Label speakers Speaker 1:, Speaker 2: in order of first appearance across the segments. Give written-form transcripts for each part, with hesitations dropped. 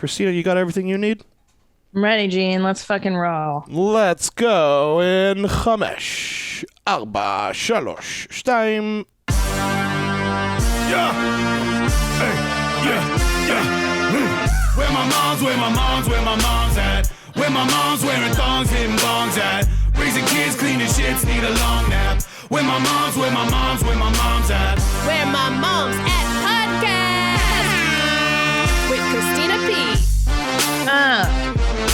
Speaker 1: Christina, you got everything you need?
Speaker 2: I'm ready, Gene. Let's fucking roll.
Speaker 1: Let's go in 5, 4, 3, 2.
Speaker 3: Yeah. Hey, yeah. Where my mom's at? Where my mom's wearing thongs, hitting bongs at? Raising kids, cleaning shits, need a long nap. Where my mom's at?
Speaker 4: Where My Mom's At podcast with Christina P.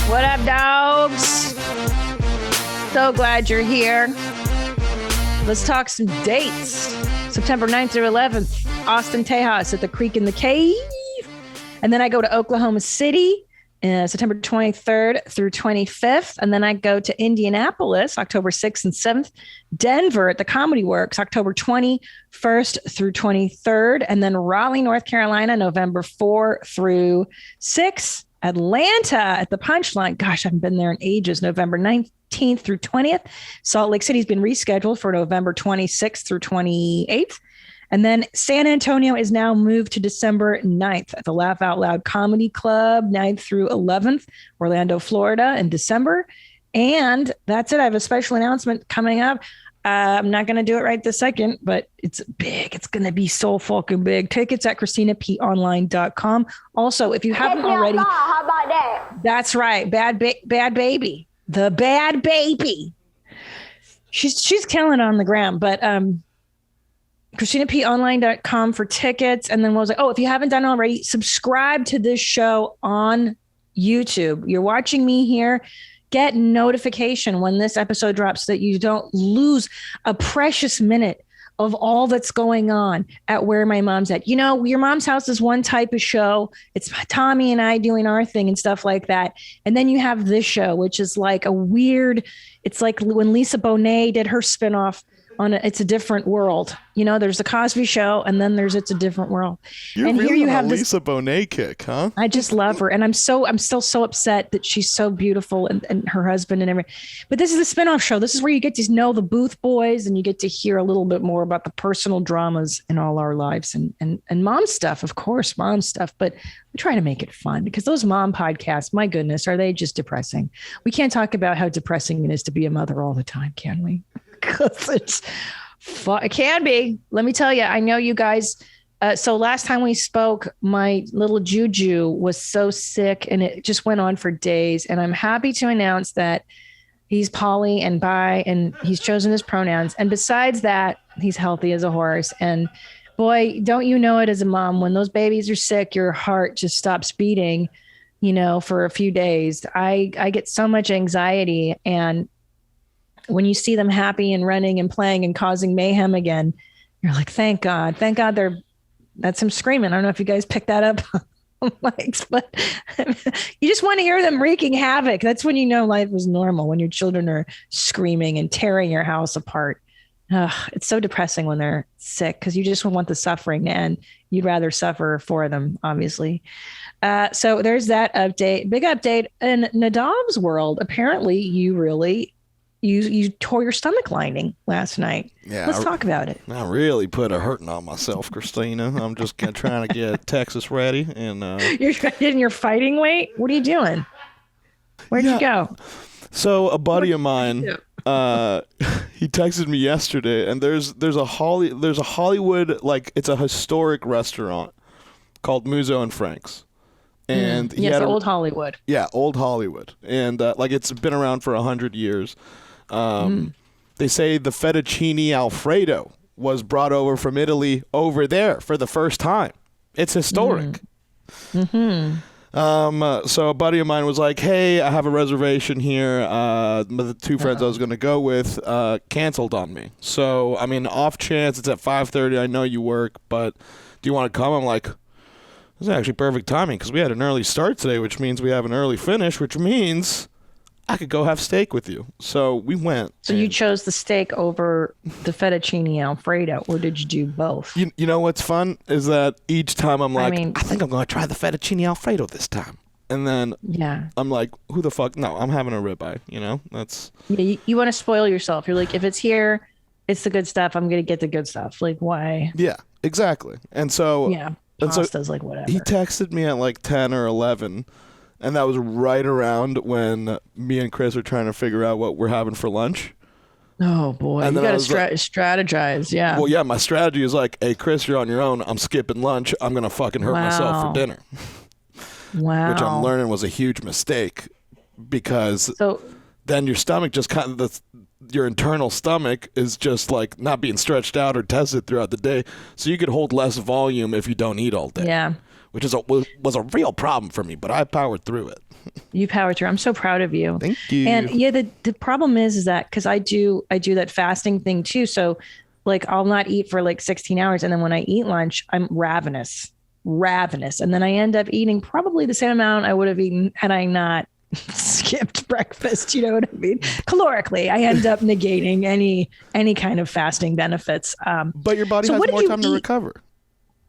Speaker 2: What up, dogs? So glad you're here. Let's talk some dates. September 9th through 11th, Austin, Tejas at the Creek in the Cave. And then I go to Oklahoma City, September 23rd through 25th. And then I go to Indianapolis, October 6th and 7th. Denver at the Comedy Works, October 21st through 23rd. And then Raleigh, North Carolina, November 4 through 6. Atlanta at the Punchline. Gosh, I haven't been there in ages. November 19th through 20th. Salt Lake City's been rescheduled for November 26th through 28th. And then San Antonio is now moved to December 9th at the Laugh Out Loud Comedy Club, 9th through 11th, Orlando, Florida in December. And that's it. I have a special announcement coming up. I'm not going to do it right this second, but it's big. It's going to be so fucking big. Tickets at ChristinaPOnline.com. Also, if you haven't already.
Speaker 5: How about that?
Speaker 2: That's right. Bad Baby. The Bad Baby. She's killing on the gram, but ChristinaPOnline.com for tickets. And then what was like, if you haven't done it already, subscribe to this show on YouTube. You're watching me here. Get notification when this episode drops so that you don't lose a precious minute of all that's going on at Where My Mom's At. You know, Your Mom's House is one type of show. It's Tommy and I doing our thing and stuff like that. And then you have this show, which is like a weird, it's like when Lisa Bonet did her spinoff on It's a Different World. You know, there's the Cosby Show and then there's It's a Different World.
Speaker 1: You're
Speaker 2: and
Speaker 1: really
Speaker 2: here you
Speaker 1: on
Speaker 2: have
Speaker 1: a
Speaker 2: this
Speaker 1: Lisa Bonet kick, huh?
Speaker 2: I just love her. And I'm still so upset that she's so beautiful and her husband and everything. But this is the spinoff show. This is where you get to know the Booth boys and you get to hear a little bit more about the personal dramas in all our lives and mom stuff, of course, mom stuff. But we try to make it fun because those mom podcasts, my goodness, are they just depressing? We can't talk about how depressing it is to be a mother all the time, can we? Because it can be. Let me tell you, I know you guys. So last time we spoke, my little Juju was so sick and it just went on for days. And I'm happy to announce that he's poly and bi and he's chosen his pronouns. And besides that, he's healthy as a horse. And boy, don't you know it as a mom, when those babies are sick, your heart just stops beating, you know, for a few days. I get so much anxiety, and when you see them happy and running and playing and causing mayhem again, you're like, thank God that's him screaming. I don't know if you guys picked that up on mics, but you just want to hear them wreaking havoc. That's when you know life is normal, when your children are screaming and tearing your house apart. It's so depressing when they're sick because you just want the suffering to end. You'd rather suffer for them, obviously. So there's that update. Big update in Nadav's world. Apparently you tore your stomach lining last night.
Speaker 1: Yeah,
Speaker 2: Let's talk about it.
Speaker 1: I really put a hurting on myself, Christina. I'm just trying to get Texas ready. And
Speaker 2: You're getting your fighting weight? What are you doing? Where'd you go?
Speaker 1: So a buddy of mine, he texted me yesterday, and there's a Hollywood, like, it's a historic restaurant called Muzo and Frank's. And
Speaker 2: Old Hollywood.
Speaker 1: Yeah, Old Hollywood. And like, it's been around for 100 years. They say the fettuccine Alfredo was brought over from Italy over there for the first time. It's historic. So a buddy of mine was like, hey, I have a reservation here. The two friends I was going to go with canceled on me. So, I mean, off chance, it's at 5:30. I know you work, but do you want to come? I'm like, this is actually perfect timing because we had an early start today, which means we have an early finish, which means I could go have steak with you. So we went.
Speaker 2: So you chose the steak over the fettuccine Alfredo, or did you do both?
Speaker 1: You know what's fun is that each time I'm like, I think I'm going to try the fettuccine Alfredo this time. And then I'm like, who the fuck? No, I'm having a ribeye, you know? That's.
Speaker 2: Yeah, you want to spoil yourself. You're like, if it's here, it's the good stuff. I'm going to get the good stuff. Like, why?
Speaker 1: Yeah, exactly. And so And so
Speaker 2: Pasta's like whatever.
Speaker 1: he texted me at like 10 or 11, and that was right around when me and Chris are trying to figure out what we're having for lunch.
Speaker 2: Oh boy,
Speaker 1: And
Speaker 2: you
Speaker 1: then I
Speaker 2: got
Speaker 1: was
Speaker 2: to strategize. Yeah.
Speaker 1: Well, yeah, my strategy is like, hey, Chris, you're on your own. I'm skipping lunch. I'm going to fucking hurt myself for dinner.
Speaker 2: Wow.
Speaker 1: Which I'm learning was a huge mistake, because then your stomach just kind of, your internal stomach is just like not being stretched out or tested throughout the day. So you could hold less volume if you don't eat all day.
Speaker 2: Yeah.
Speaker 1: Which was a real problem for me, but I powered through it.
Speaker 2: You powered through. I'm so proud of you.
Speaker 1: Thank you.
Speaker 2: And yeah, the problem is that because I do that fasting thing too. So like I'll not eat for like 16 hours. And then when I eat lunch, I'm ravenous. And then I end up eating probably the same amount I would have eaten had I not skipped breakfast. You know what I mean? Calorically, I end up negating any kind of fasting benefits.
Speaker 1: But your body has more time to recover.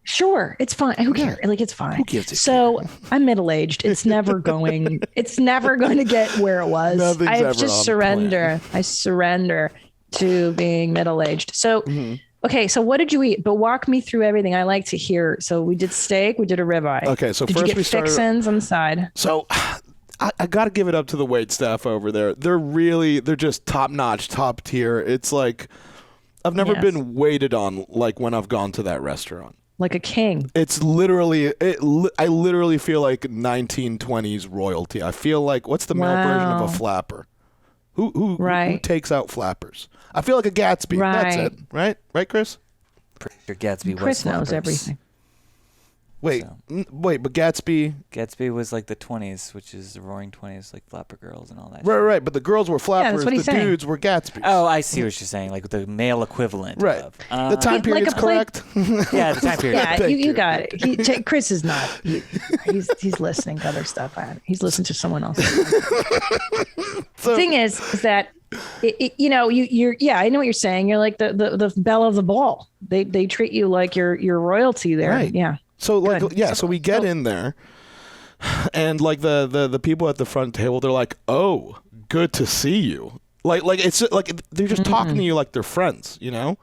Speaker 2: Sure, it's fine. Who cares? Like, it's fine.
Speaker 1: Who gives a
Speaker 2: So I'm middle-aged. It's never going to get where it was.
Speaker 1: Nothing's
Speaker 2: I
Speaker 1: ever
Speaker 2: just
Speaker 1: on
Speaker 2: surrender.
Speaker 1: plan.
Speaker 2: I surrender to being middle-aged. So, okay. So what did you eat? But walk me through everything. I like to hear. So we did steak. We did a ribeye.
Speaker 1: Okay. So
Speaker 2: did
Speaker 1: first
Speaker 2: you get
Speaker 1: we started
Speaker 2: fixins on the side?
Speaker 1: So I got to give it up to the wait staff over there. They're just top notch, top tier. It's like I've never been waited on like when I've gone to that restaurant.
Speaker 2: Like a king.
Speaker 1: It's literally, I literally feel like 1920s royalty. I feel like, what's the male version of a flapper? Who takes out flappers? I feel like a Gatsby.
Speaker 2: Right.
Speaker 1: That's it. Right, Chris?
Speaker 5: Pretty sure Gatsby was
Speaker 2: Chris knows
Speaker 5: flappers.
Speaker 2: everything.
Speaker 1: Wait, but Gatsby.
Speaker 5: Gatsby was like the 20s, which is the roaring 20s, like flapper girls and all that.
Speaker 1: Right. But the girls were flappers.
Speaker 2: that's what he's saying.
Speaker 1: Dudes were Gatsbys.
Speaker 5: Oh, I see what you're saying, like the male equivalent.
Speaker 1: Right.
Speaker 5: Of,
Speaker 1: the time period's correct.
Speaker 5: Yeah, the time period.
Speaker 2: Yeah, you got it. Chris is not. He's listening to other stuff. He's listening to someone else. The thing is that you're. Yeah, I know what you're saying. You're like the belle of the ball. They treat you like you're royalty there.
Speaker 1: Right.
Speaker 2: Yeah.
Speaker 1: So like so we get in there, and like the people at the front table, they're like, "Oh, good to see you." Like it's like they're just talking to you like they're friends, you know.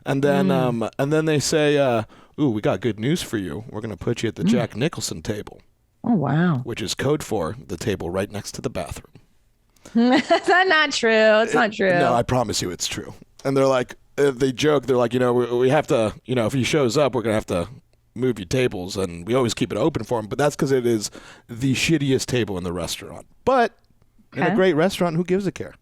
Speaker 1: And then they say, "Ooh, we got good news for you. We're gonna put you at the Jack Nicholson table."
Speaker 2: Oh wow.
Speaker 1: Which is code for the table right next to the bathroom.
Speaker 2: That's not true. It's not true.
Speaker 1: No, I promise you, it's true. And they're like, they joke. They're like, we have to, if he shows up, we're gonna have to move your tables, and we always keep it open for him. But that's because it is the shittiest table in the restaurant. But in a great restaurant, who gives a care?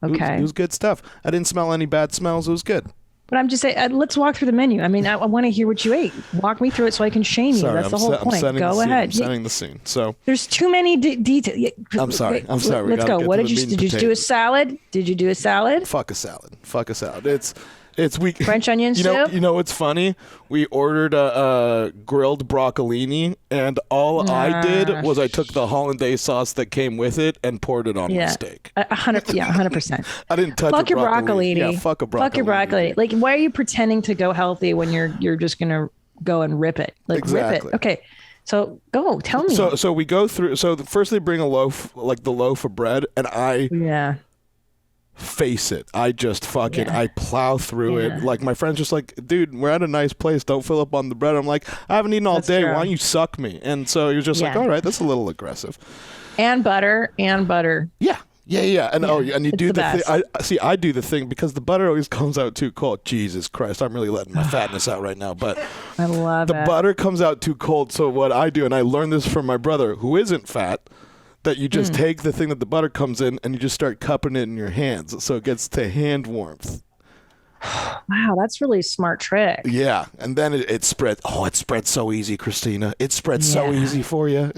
Speaker 2: Okay.
Speaker 1: It was good stuff. I didn't smell any bad smells. It was good.
Speaker 2: But I'm just saying, let's walk through the menu. I mean, I want to hear what you ate. Walk me through it so I can shame you. That's the whole point. Go ahead.
Speaker 1: I'm setting the scene. So
Speaker 2: there's too many details.
Speaker 1: I'm sorry.
Speaker 2: Let's go. What did you do? A salad? Did you do a salad?
Speaker 1: Fuck a salad. It's weak.
Speaker 2: French onion soup?
Speaker 1: You know what's funny? We ordered a grilled broccolini, and all I did was I took the hollandaise sauce that came with it and poured it on my steak.
Speaker 2: 100%.
Speaker 1: I didn't touch
Speaker 2: fuck your broccolini.
Speaker 1: Yeah, fuck a broccolini.
Speaker 2: Fuck your broccoli. Like, why are you pretending to go healthy when you're just gonna go and rip it? Like,
Speaker 1: exactly.
Speaker 2: Rip it. Okay. So go. Tell me.
Speaker 1: So we go through. So first they bring a loaf, like the loaf of bread, and I face it. I just I plow through it. Like my friend's just like, dude, we're at a nice place. Don't fill up on the bread. I'm like, I haven't eaten all day. True. Why don't you suck me? And so he was just like, all right, that's a little aggressive.
Speaker 2: And butter. Yeah.
Speaker 1: And and you do the thing. I do the thing because the butter always comes out too cold. Jesus Christ, I'm really letting my fatness out right now. But
Speaker 2: I love
Speaker 1: the butter comes out too cold. So what I do, and I learned this from my brother, who isn't fat, that you just take the thing that the butter comes in and you just start cupping it in your hands so it gets to hand warmth.
Speaker 2: Wow, that's really a smart trick.
Speaker 1: Yeah, and then it spreads. Oh, it spreads so easy, Christina. It spreads so easy for you.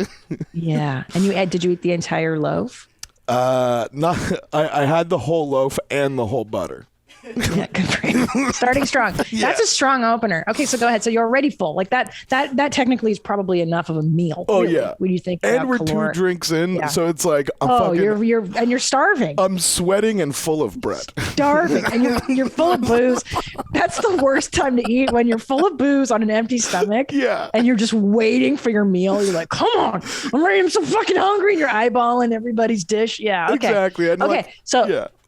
Speaker 2: Yeah, and did you eat the entire loaf?
Speaker 1: Not. I had the whole loaf and the whole butter.
Speaker 2: Yeah, good for you. Starting strong. Yeah. That's a strong opener. Okay, so go ahead. So you're already full. Like that technically is probably enough of a meal.
Speaker 1: Oh
Speaker 2: really,
Speaker 1: yeah.
Speaker 2: When you think
Speaker 1: and we're caloric. 2 drinks in, so it's like
Speaker 2: you're starving.
Speaker 1: I'm sweating and full of bread.
Speaker 2: Starving and you're full of booze. That's the worst time to eat, when you're full of booze on an empty stomach.
Speaker 1: Yeah.
Speaker 2: And you're just waiting for your meal. You're like, come on, I'm ready. I'm so fucking hungry. And you're eyeballing everybody's dish. Yeah. Okay.
Speaker 1: Exactly. And
Speaker 2: okay.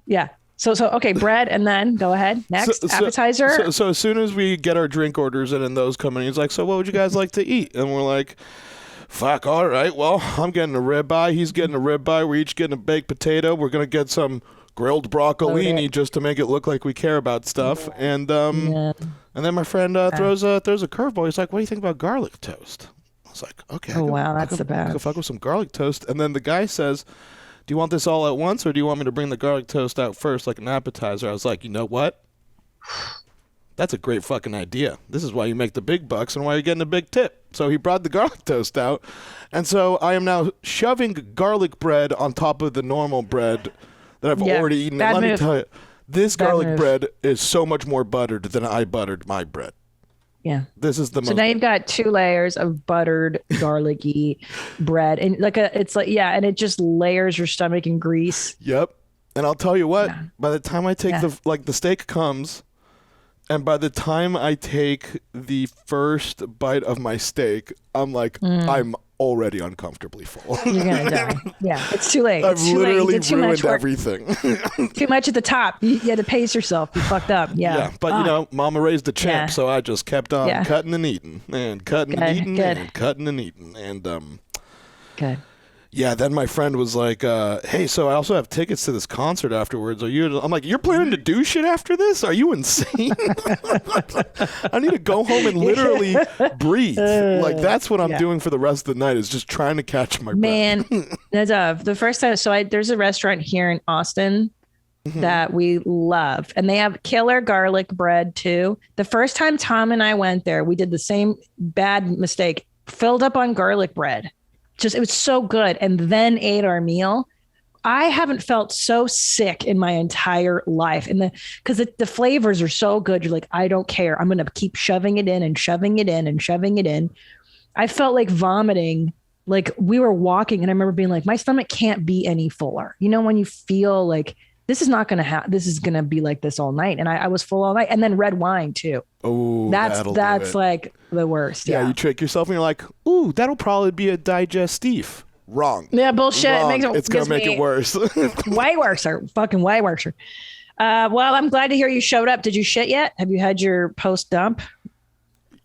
Speaker 2: Yeah. So okay, bread, and then go ahead. Next, appetizer.
Speaker 1: So as soon as we get our drink orders in and those come in, he's like, so what would you guys like to eat? And we're like, fuck, all right, well, I'm getting a ribeye. He's getting a ribeye. We're each getting a baked potato. We're going to get some grilled broccolini just to make it look like we care about stuff. And and then my friend throws a curveball. He's like, what do you think about garlic toast? I was like, okay.
Speaker 2: Oh, wow, that's the best.
Speaker 1: I could fuck with some garlic toast. And then the guy says, do you want this all at once, or do you want me to bring the garlic toast out first like an appetizer? I was like, you know what? That's a great fucking idea. This is why you make the big bucks and why you're getting a big tip. So he brought the garlic toast out. And so I am now shoving garlic bread on top of the normal bread that I've already eaten. And let me tell you, this garlic bread is so much more buttered than I buttered my bread.
Speaker 2: Yeah.
Speaker 1: This is the most.
Speaker 2: So now you've got 2 layers of buttered, garlicky bread. And and it just layers your stomach in grease.
Speaker 1: Yep. And I'll tell you what, by the time I take the steak comes, and by the time I take the first bite of my steak, I'm like, I'm already uncomfortably full.
Speaker 2: You're going to die. Yeah. It's too late.
Speaker 1: I've literally ruined everything.
Speaker 2: Too much at the top. You had to pace yourself. You fucked up. Yeah.
Speaker 1: Yeah. But, Mama raised a champ, so I just kept on cutting and eating and cutting and eating and cutting and eating. And,
Speaker 2: good.
Speaker 1: Yeah, then my friend was like, hey, so I also have tickets to this concert afterwards. I'm like, you're planning to do shit after this? Are you insane? I need to go home and literally breathe. Like, that's what I'm doing for the rest of the night, is just trying to catch my breath.
Speaker 2: Man, the first time, there's a restaurant here in Austin that we love, and they have killer garlic bread too. The first time Tom and I went there, we did the same bad mistake, filled up on garlic bread. It was so good, and then ate our meal. I haven't felt so sick in my entire life, because the flavors are so good. You're like, I don't care. I'm gonna keep shoving it in and shoving it in and shoving it in. I felt like vomiting. Like, we were walking, and I remember being like, my stomach can't be any fuller. You know, when you feel like this is not gonna this is gonna be like this all night, and I was full all night, and then red wine too.
Speaker 1: Oh,
Speaker 2: that's like the worst.
Speaker 1: Yeah, you trick yourself and you're like, ooh, that'll probably be a digestif. Wrong.
Speaker 2: Yeah, bullshit.
Speaker 1: Wrong. It's gonna make it worse.
Speaker 2: Way worse. Fucking way worse. Well, I'm glad to hear you showed up. Did you shit yet? Have you had your post dump?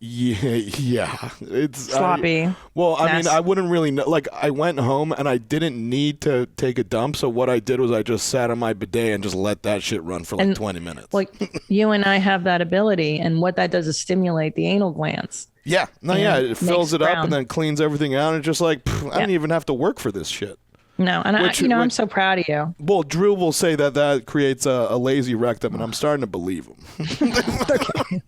Speaker 1: Yeah. It's
Speaker 2: sloppy.
Speaker 1: I mean, I wouldn't really know. Like, I went home and I didn't need to take a dump. So what I did was I just sat on my bidet and just let that shit run for like 20 minutes.
Speaker 2: Like, you and I have that ability, and what that does is stimulate the anal glands.
Speaker 1: Yeah. It fills it up and then cleans everything out. And it's just like, I don't even have to work for this shit.
Speaker 2: No, and I'm so proud of you.
Speaker 1: Well, Drew will say that creates a lazy rectum, and I'm starting to believe him.
Speaker 2: Okay.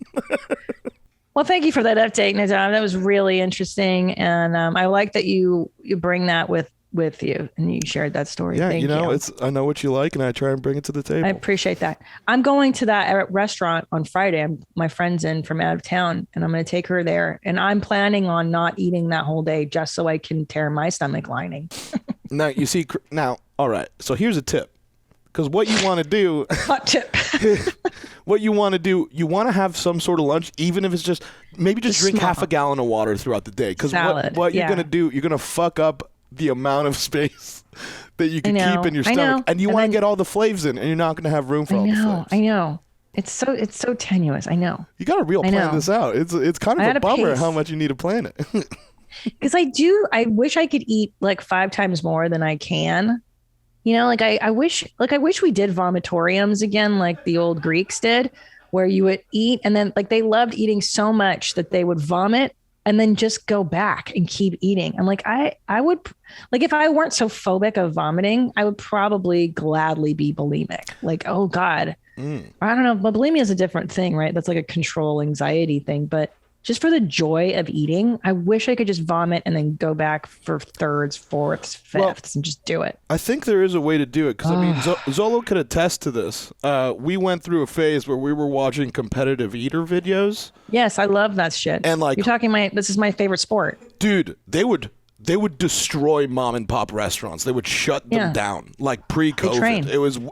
Speaker 2: Well, thank you for that update, Nadam. That was really interesting, and I like that you bring that with you, and you shared that story.
Speaker 1: Yeah,
Speaker 2: thank you.
Speaker 1: I know what you like, and I try and bring it to the table.
Speaker 2: I appreciate that. I'm going to that restaurant on Friday. My friend's in from out of town, and I'm going to take her there, and I'm planning on not eating that whole day just so I can tear my stomach lining.
Speaker 1: Now, you see, all right, so here's a tip. Because what you want to do,
Speaker 2: hot tip.
Speaker 1: What you want to do, you want to have some sort of lunch, even if it's just drink half a gallon of water throughout the day. Because what you're going to do, you're going to fuck up the amount of space that you can keep in your stomach. And you want to get all the flavors in, and you're not going to have room for all the flavors.
Speaker 2: I know. It's so tenuous. I know.
Speaker 1: You got to plan this out. It's kind of a bummer how much you need to plan it.
Speaker 2: Because I wish I could eat like 5 times more than I can. You know, like I wish we did vomitoriums again, like the old Greeks did, where you would eat and then like they loved eating so much that they would vomit and then just go back and keep eating. I'm like, I would, like, if I weren't so phobic of vomiting, I would probably gladly be bulimic. Like, oh God, I don't know. But bulimia is a different thing, right? That's like a control anxiety thing. But just for the joy of eating, I wish I could just vomit and then go back for thirds, fourths, fifths, and just do it.
Speaker 1: I think there is a way to do it, because I mean, Zolo could attest to this. We went through a phase where we were watching competitive eater videos.
Speaker 2: Yes, I love that shit. And like, you're talking this is my favorite sport.
Speaker 1: Dude, they would destroy mom and pop restaurants. They would shut them down, like pre-COVID.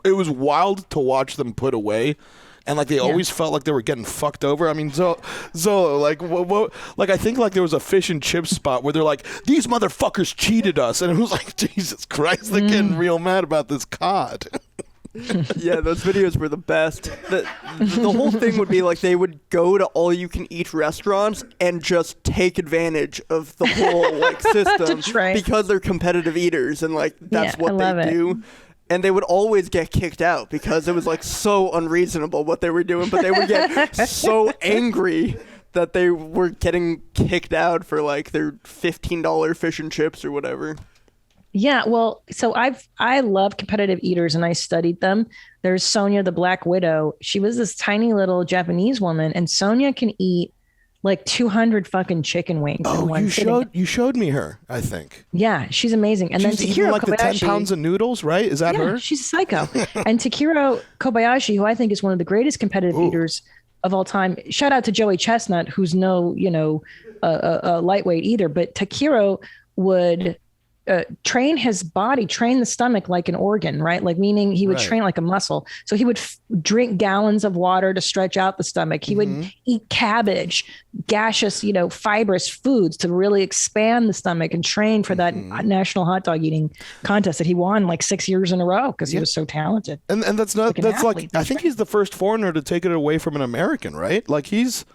Speaker 1: It was wild to watch them put away. And like they always felt like they were getting fucked over. I mean, Zolo, like what? Like I think like there was a fish and chip spot where they're like, these motherfuckers cheated us, and it was like, Jesus Christ, they're getting real mad about this cod.
Speaker 6: Yeah, those videos were the best. The whole thing would be like they would go to all-you-can-eat restaurants and just take advantage of the whole like system because they're competitive eaters and like that's what they do. And they would always get kicked out because it was like so unreasonable what they were doing, but they would get so angry that they were getting kicked out for like their $15 fish and chips or whatever.
Speaker 2: Yeah, well, so I love competitive eaters and I studied them. There's Sonia the Black Widow. She was this tiny little Japanese woman, and Sonia can eat like 200 fucking chicken wings.
Speaker 1: Oh, you showed me her, I think.
Speaker 2: Yeah, she's amazing. And
Speaker 1: she's
Speaker 2: then
Speaker 1: eating
Speaker 2: Takiro
Speaker 1: like
Speaker 2: Kobayashi,
Speaker 1: the 10 pounds of noodles, right? Is that her?
Speaker 2: She's a psycho. And Takiro Kobayashi, who I think is one of the greatest competitive eaters of all time. Shout out to Joey Chestnut, who's no, a lightweight either, but Takiro would train his body, train the stomach like an organ, right? Like meaning he would train like a muscle. So he would drink gallons of water to stretch out the stomach. He would eat cabbage, gaseous, fibrous foods to really expand the stomach and train for that national hot dog eating contest that he won like 6 years in a row because he was so talented.
Speaker 1: And that's not, that's like, I think he's the first foreigner to take it away from an American, right? Like he's...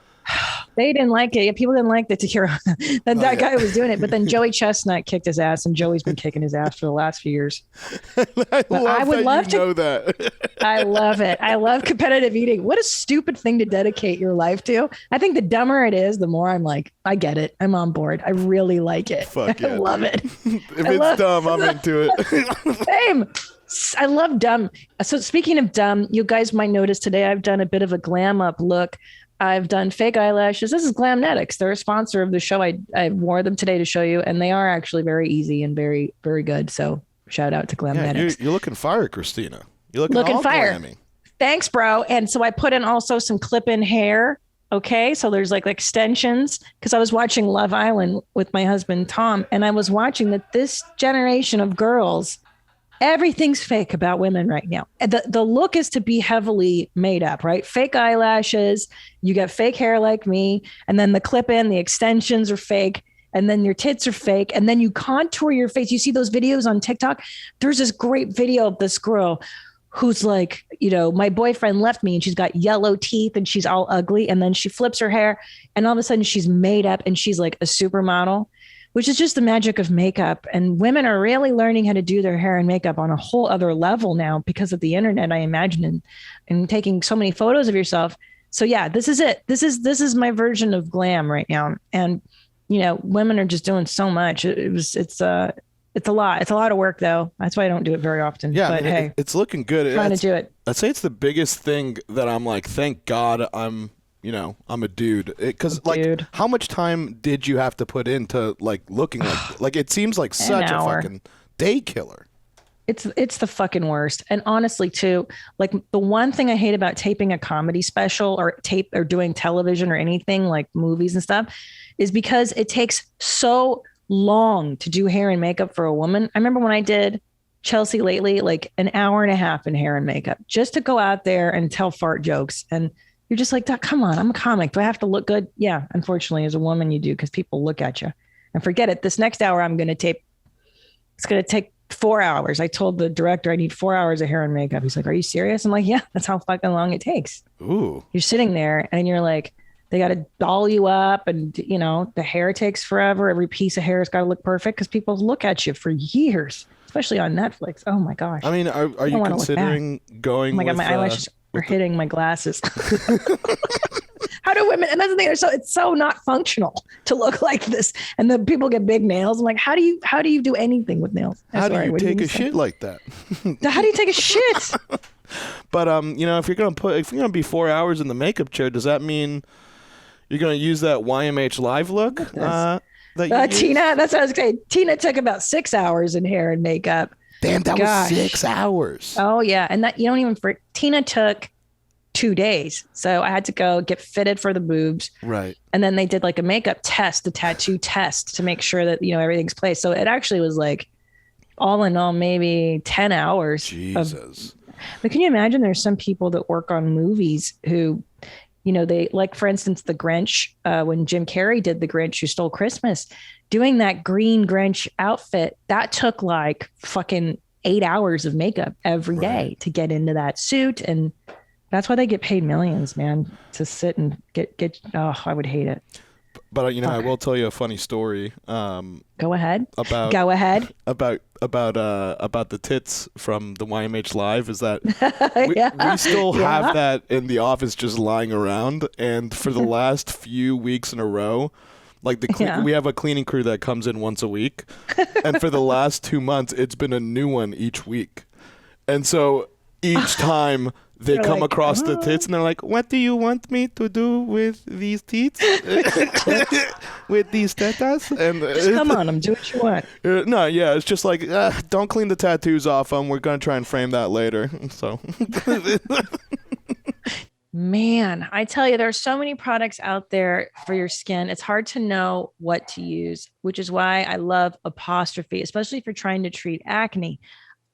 Speaker 2: They didn't like it. People didn't like the Takiro. that guy was doing it. But then Joey Chestnut kicked his ass, and Joey's been kicking his ass for the last few years.
Speaker 1: I would love to know that.
Speaker 2: I love it. I love competitive eating. What a stupid thing to dedicate your life to. I think the dumber it is, the more I'm like, I get it. I'm on board. I really like it.
Speaker 1: Fuck yeah.
Speaker 2: I love it.
Speaker 1: If it's dumb, I'm into it.
Speaker 2: Same. I love dumb. So speaking of dumb, you guys might notice today I've done a bit of a glam up look. I've done fake eyelashes. This is Glamnetics. They're a sponsor of the show. I wore them today to show you, and they are actually very easy and very, very good. So shout out to Glamnetics.
Speaker 1: Yeah, you're looking fire, Christina. You're looking all
Speaker 2: fire.
Speaker 1: glammy.
Speaker 2: Thanks, bro. And so I put in also some clip-in hair. Okay, so there's like extensions because I was watching Love Island with my husband Tom, and I was watching that this generation of girls, everything's fake about women right now. The look is to be heavily made up, right? Fake eyelashes, you get fake hair like me, and then the clip-in, the extensions are fake, and then your tits are fake, and then you contour your face. You see those videos on TikTok? There's this great video of this girl who's like, my boyfriend left me and she's got yellow teeth and she's all ugly, and then she flips her hair and all of a sudden she's made up and she's like a supermodel, which is just the magic of makeup. And women are really learning how to do their hair and makeup on a whole other level now because of the internet, I imagine, and taking so many photos of yourself. So yeah, this is it. This is my version of glam right now. And, women are just doing so much. It's a lot. It's a lot of work though. That's why I don't do it very often.
Speaker 1: Yeah.
Speaker 2: But hey,
Speaker 1: it's looking good.
Speaker 2: Trying to do it.
Speaker 1: I'd say it's the biggest thing that I'm like, thank God I'm a dude. Because how much time did you have to put into like looking like it seems like such a fucking day killer.
Speaker 2: It's the fucking worst. And honestly too, like the one thing I hate about taping a comedy special or doing television or anything like movies and stuff is because it takes so long to do hair and makeup for a woman. I remember when I did Chelsea lately, like an hour and a half in hair and makeup just to go out there and tell fart jokes. And you're just like, come on, I'm a comic. Do I have to look good? Yeah, unfortunately, as a woman, you do because people look at you. And forget it. This next hour I'm going to tape. It's going to take 4 hours. I told the director I need 4 hours of hair and makeup. He's like, are you serious? I'm like, yeah, that's how fucking long it takes.
Speaker 1: Ooh.
Speaker 2: You're sitting there and you're like, they got to doll you up and, the hair takes forever. Every piece of hair has got to look perfect because people look at you for years, especially on Netflix. Oh my gosh.
Speaker 1: I mean, are you considering going?
Speaker 2: Oh my God, my eyelashes are hitting my glasses. How do women? And that's the thing. It's so not functional to look like this. And the people get big nails. I'm like, how do you do anything with nails?
Speaker 1: How do you take a shit like that?
Speaker 2: How do you take a shit?
Speaker 1: But if you're gonna be 4 hours in the makeup chair, does that mean you're gonna use that YMH live look? Tina,
Speaker 2: that's what I was saying. Tina took about 6 hours in hair and makeup.
Speaker 1: Damn, that was 6 hours.
Speaker 2: Oh yeah, and that Tina took 2 days. So I had to go get fitted for the boobs.
Speaker 1: Right.
Speaker 2: And then they did like a makeup test, the tattoo test to make sure that, everything's placed. So it actually was like all in all, maybe 10 hours.
Speaker 1: Jesus.
Speaker 2: But can you imagine there's some people that work on movies who, they like, for instance, The Grinch, when Jim Carrey did The Grinch Who Stole Christmas, doing that green Grinch outfit, that took like fucking 8 hours of makeup every day to get into that suit. And that's why they get paid millions, man, to sit and get, oh, I would hate it.
Speaker 1: But I will tell you a funny story.
Speaker 2: Go ahead.
Speaker 1: About the tits from the YMH Live is that we still have that in the office just lying around, and for the last few weeks in a row, like we have a cleaning crew that comes in once a week, and for the last 2 months, it's been a new one each week, and so each time. They come across the tits and they're like, "What do you want me to do with these tits? With these tetas?" And
Speaker 2: just come on, I'm do what you want.
Speaker 1: No, yeah, it's just like, don't clean the tattoos off them. We're gonna try and frame that later. So,
Speaker 2: man, I tell you, there are so many products out there for your skin. It's hard to know what to use, which is why I love Apostrophe, especially if you're trying to treat acne.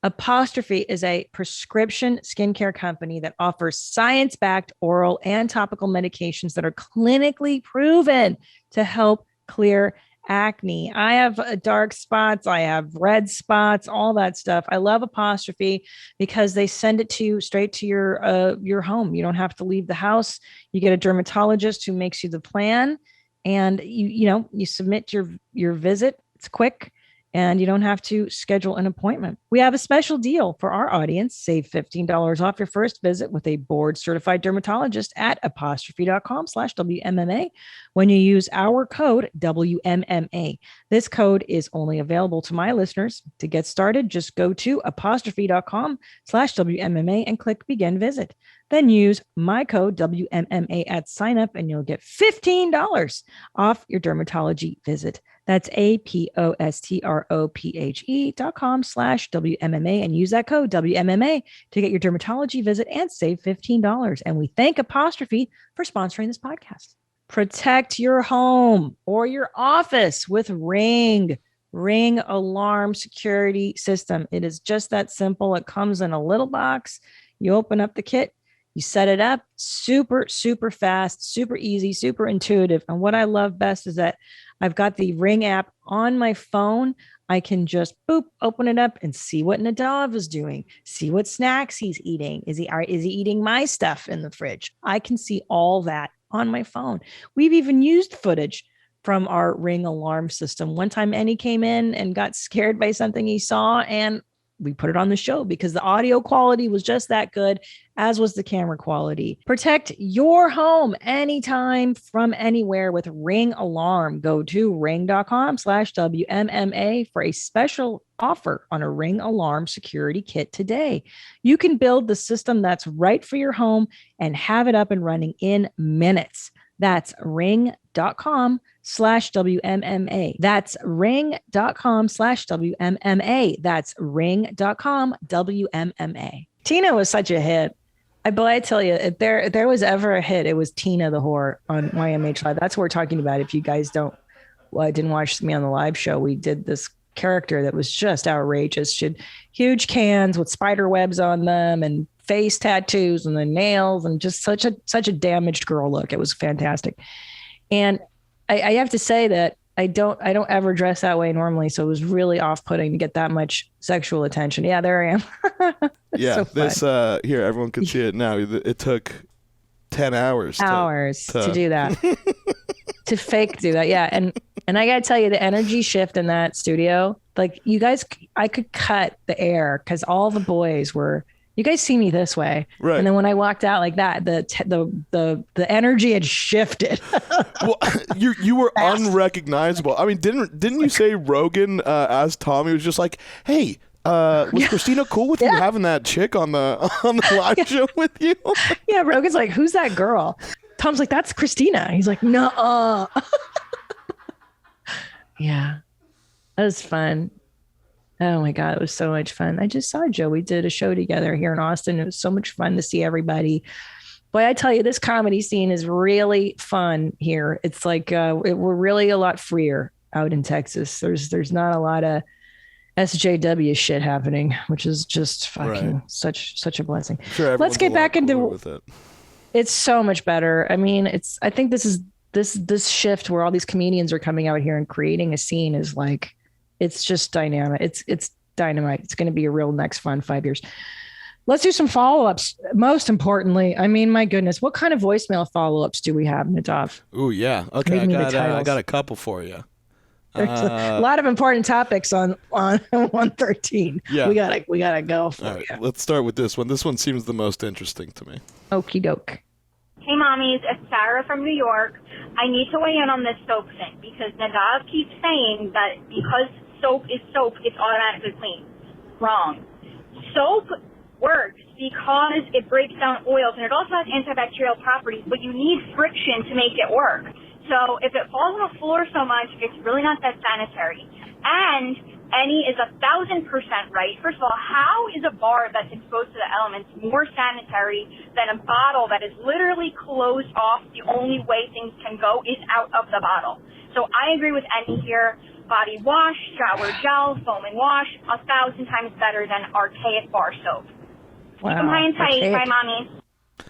Speaker 2: Apostrophe is a prescription skincare company that offers science-backed oral and topical medications that are clinically proven to help clear acne. I have dark spots. I have red spots, all that stuff. I love Apostrophe because they send it to you straight to your home. You don't have to leave the house. You get a dermatologist who makes you the plan, and you submit your visit. It's quick. And you don't have to schedule an appointment. We have a special deal for our audience. Save $15 off your first visit with a board certified dermatologist at apostrophe.com/WMMA when you use our code WMMA. This code is only available to my listeners. To get started, just go to apostrophe.com/WMMA and click begin visit. Then use my code WMMA at sign up and you'll get $15 off your dermatology visit. That's apostrophe.com/WMMA and use that code WMMA to get your dermatology visit and save $15. And we thank Apostrophe for sponsoring this podcast. Protect your home or your office with Ring Alarm Security System. It is just that simple. It comes in a little box. You open up the kit. You set it up, super, super fast, super easy, super intuitive. And what I love best is that I've got the Ring app on my phone. I can just open it up and see what Nadav is doing, see what snacks he's eating. Is he eating my stuff in the fridge? I can see all that on my phone. We've even used footage from our Ring alarm system. One time Annie came in and got scared by something he saw, and we put it on the show because the audio quality was just that good, as was the camera quality. Protect your home anytime from anywhere with Ring Alarm. Go to ring.com/WMMA for a special offer on a Ring Alarm security kit today. You can build the system that's right for your home and have it up and running in minutes. That's ring.com/WMMA. That's ring.com/WMMA. That's ring.com/WMMA. Tina was such a hit. I tell you, if there was ever a hit, it was Tina the Whore on YMH Live. That's what we're talking about. If you guys didn't watch me on the live show, we did this character that was just outrageous. She had huge cans with spider webs on them and face tattoos and the nails and just such a damaged girl look. It was fantastic. And I have to say that I don't ever dress that way normally. So it was really off-putting to get that much sexual attention. Yeah, there I am.
Speaker 1: Yeah, so here, everyone can see it now. It took 10 hours
Speaker 2: to do that. To fake do that. Yeah. And I got to tell you, the energy shift in that studio, like you guys, I could cut the air because all the boys were, you guys see me this way.
Speaker 1: Right.
Speaker 2: And then when I walked out like that, the energy had shifted.
Speaker 1: Well, you were unrecognizable. I mean, didn't you say Rogan asked Tom, he was just like, hey, was Christina cool with you having that chick on the live show with you?
Speaker 2: Yeah, Rogan's like, who's that girl? Tom's like, that's Christina. He's like, no. Yeah, that was fun. Oh my God, it was so much fun. I just saw Joe. We did a show together here in Austin. It was so much fun to see everybody. Boy, I tell you, this comedy scene is really fun here. It's like we're really a lot freer out in Texas. There's not a lot of SJW shit happening, which is just fucking such a blessing.
Speaker 1: Sure,
Speaker 2: let's get back into
Speaker 1: with it.
Speaker 2: It's so much better. I mean, I think this is this shift where all these comedians are coming out here and creating a scene is like, it's just dynamic. It's dynamite. It's going to be a real next fun 5 years. Let's do some follow-ups. Most importantly, I mean, my goodness, what kind of voicemail follow-ups do we have, Nadav?
Speaker 1: Ooh, yeah. Okay, I got a couple for you.
Speaker 2: There's a lot of important topics on 113.
Speaker 1: Yeah.
Speaker 2: We gotta go for
Speaker 1: it. Let's start with this one. This one seems the most interesting to me.
Speaker 2: Okie doke.
Speaker 7: Hey, mommies, it's Sarah from New York. I need to weigh in on this soap thing because Nadav keeps saying that because soap is soap, it's automatically clean. Wrong. Soap works because it breaks down oils and it also has antibacterial properties, but you need friction to make it work. So if it falls on the floor so much, it's really not that sanitary. And Annie is 1,000% right. First of all, how is a bar that's exposed to the elements more sanitary than a bottle that is literally closed off? The only way things can go is out of the bottle. So I agree with Annie here. Body wash, shower gel, foaming wash, 1,000 times better than archaic bar soap.
Speaker 2: Wow.
Speaker 7: Keep them high and tight. Bye, mommy.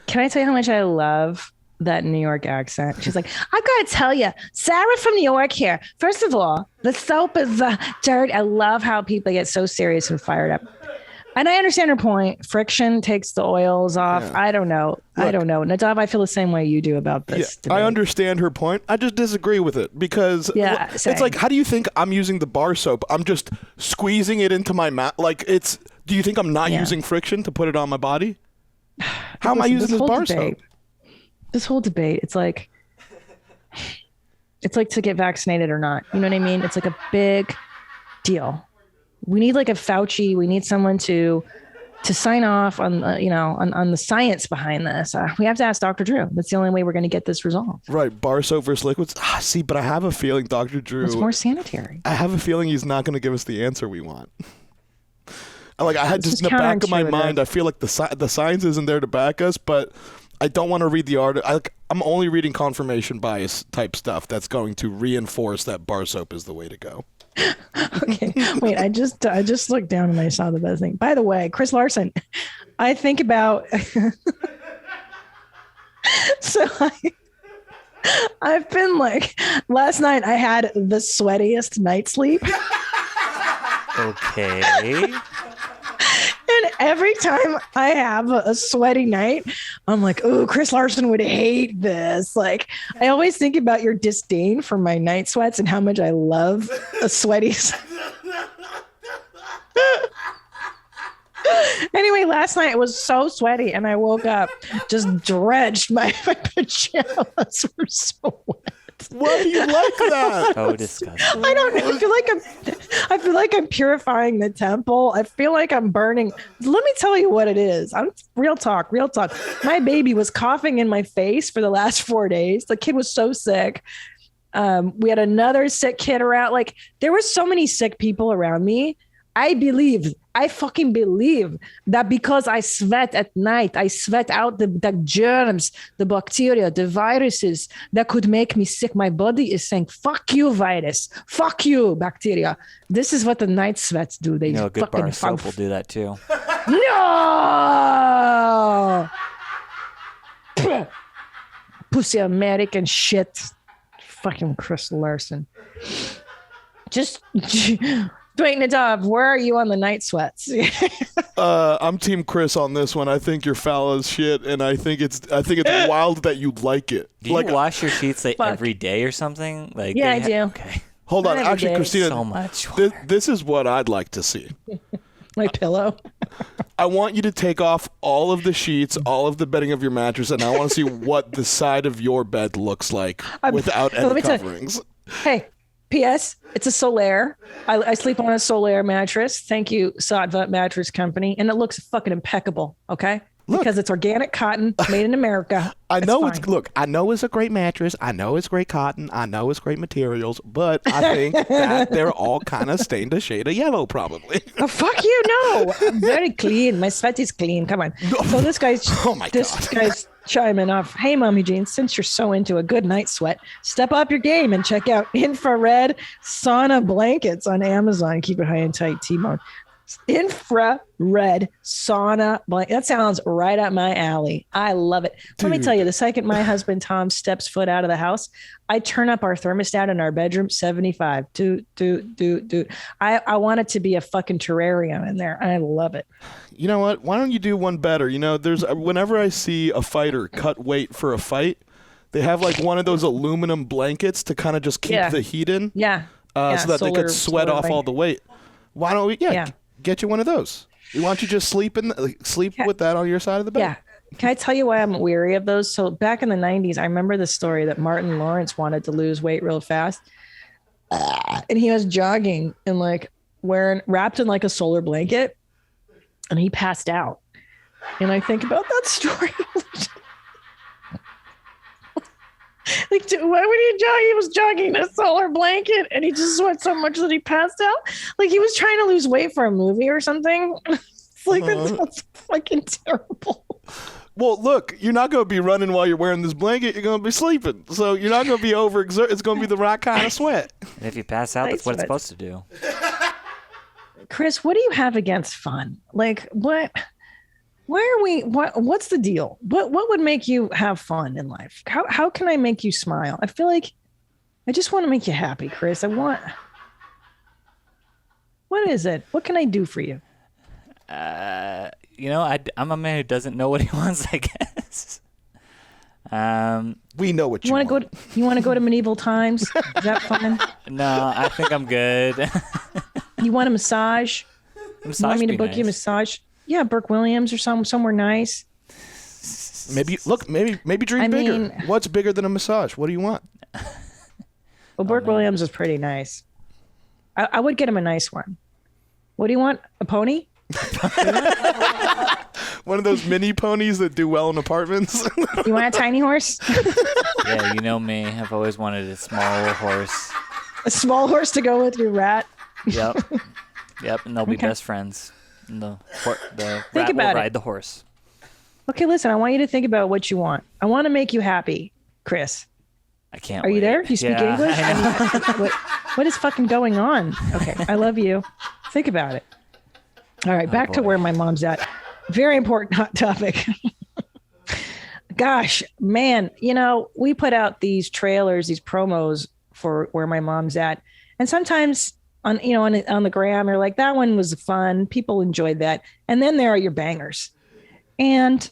Speaker 2: Can I tell you how much I love that New York accent? She's like, I've got to tell you, Sarah from New York here. First of all, the soap is dirt. I love how people get so serious and fired up. And I understand her point. Friction takes the oils off. Yeah. I don't know. Look, Nadav, I feel the same way you do about this.
Speaker 1: Yeah, I understand her point. I just disagree with it because it's like, how do you think I'm using the bar soap? I'm just squeezing it into my mouth. Like do you think I'm not using friction to put it on my body? How am I using this bar soap?
Speaker 2: This whole debate, it's like to get vaccinated or not. You know what I mean? It's like a big deal. We need like a Fauci. We need someone to sign off on, on the science behind this. We have to ask Dr. Drew. That's the only way we're going to get this resolved.
Speaker 1: Right. Bar soap versus liquids. See, but I have a feeling Dr. Drew.
Speaker 2: It's more sanitary.
Speaker 1: I have a feeling he's not going to give us the answer we want. Like I had just in the back of my mind, I feel like the science isn't there to back us, but I don't want to read the article. I'm only reading confirmation bias type stuff that's going to reinforce that bar soap is the way to go.
Speaker 2: Okay, wait. I just looked down and I saw the best thing. By the way, Chris Larson, I think about. I've been like, last night I had the sweatiest night sleep.
Speaker 5: Okay.
Speaker 2: And every time I have a sweaty night, I'm like, oh, Chris Larson would hate this. Like, I always think about your disdain for my night sweats and how much I love a sweaty. Anyway, last night it was so sweaty and I woke up just drenched. My pajamas were so wet.
Speaker 1: Why do you like that?
Speaker 5: So disgusting.
Speaker 2: I don't know. I feel like I'm purifying the temple. I feel like I'm burning. Let me tell you what it is. I'm real talk. My baby was coughing in my face for the last 4 days. The kid was so sick. We had another sick kid around. Like there were so many sick people around me. I fucking believe that because I sweat at night, I sweat out the germs, the bacteria, the viruses that could make me sick. My body is saying, fuck you, virus. Fuck you, bacteria. This is what the night sweats do. They
Speaker 5: a good bar of soap will do that too.
Speaker 2: No! Pussy American shit. Fucking Chris Larson. Just... Wait, Nadav, where are you on the night sweats?
Speaker 1: I'm Team Chris on this one. I think you're foul as shit, and I think it's wild that you like it.
Speaker 5: Do you wash your sheets every day or something? Like
Speaker 2: yeah, I do.
Speaker 5: Okay.
Speaker 1: Hold on, actually, Christina,
Speaker 5: so much.
Speaker 1: This is what I'd like to see.
Speaker 2: My pillow.
Speaker 1: I want you to take off all of the sheets, all of the bedding of your mattress, and I want to see what the side of your bed looks like without any coverings.
Speaker 2: Hey. P.S. It's a Solaire. I sleep on a Solaire mattress. Thank you, Satva Mattress Company. And it looks fucking impeccable, okay?
Speaker 1: Look,
Speaker 2: because it's organic cotton made in America.
Speaker 1: I know it's a great mattress. I know it's great cotton. I know it's great materials. But I think that they're all kind of stained a shade of yellow, probably.
Speaker 2: Oh, fuck you, no. I'm very clean. My sweat is clean. Come on. So this guy's chiming off. Hey, Mommy Jean, since you're so into a good night sweat, step up your game and check out infrared sauna blankets on Amazon. Keep it high and tight, T-Bone. Infrared sauna blanket. That sounds right up my alley. I love it. Let me tell you, the second my husband Tom steps foot out of the house, I turn up our thermostat in our bedroom 75. I want it to be a fucking terrarium in there. I love it.
Speaker 1: You know what? Why don't you do one better? You know, there's whenever I see a fighter cut weight for a fight, they have like one of those aluminum blankets to kind of just keep the heat in.
Speaker 2: Yeah.
Speaker 1: So that they could sweat off all the weight. Why don't we? Get you one of those. Why don't you just sleep with that on your side of the bed?
Speaker 2: Yeah. Can I tell you why I'm weary of those? So back in the 90s, I remember the story that Martin Lawrence wanted to lose weight real fast. And he was jogging and like wrapped in like a solar blanket, and he passed out. And I think about that story. Like, why would he jog? He was jogging in a solar blanket and he just sweat so much that he passed out. Like he was trying to lose weight for a movie or something. It's like, that sounds fucking terrible.
Speaker 1: Well, look, you're not going to be running while you're wearing this blanket. You're going to be sleeping. So you're not going to be overexerted. It's going to be the right kind of sweat.
Speaker 5: And if you pass out, that's what it's supposed to do.
Speaker 2: Chris, what do you have against fun? Like, what? Why are we? What's the deal? What would make you have fun in life? How can I make you smile? I feel like I just want to make you happy, Chris. What is it? What can I do for you?
Speaker 5: You know, I'm a man who doesn't know what he wants, I guess.
Speaker 1: We know what you want.
Speaker 2: You want to go to medieval times? Is that fun?
Speaker 5: No, I think I'm good.
Speaker 2: You want a massage? You want me to book you a massage? Yeah, Burke Williams or somewhere nice.
Speaker 1: Maybe dream bigger. What's bigger than a massage? What do you want?
Speaker 2: Well, Burke Williams is pretty nice. I would get him a nice one. What do you want? A pony?
Speaker 1: One of those mini ponies that do well in apartments.
Speaker 2: You want a tiny horse?
Speaker 5: Yeah, you know me. I've always wanted a small horse.
Speaker 2: A small horse to go with your rat?
Speaker 5: Yep, and they'll be best friends. And the rat will ride the horse.
Speaker 2: Okay, listen, I want you to think about what you want. I want to make you happy, Chris.
Speaker 5: I can't
Speaker 2: Are you there? Do you speak English? What is fucking going on? Okay, I love you. Think about it. All right, back to where my mom's at. Very important hot topic. Gosh, man, you know, we put out these trailers, these promos for Where My Mom's At. And sometimes on the gram, you're like, that one was fun. People enjoyed that. And then there are your bangers. And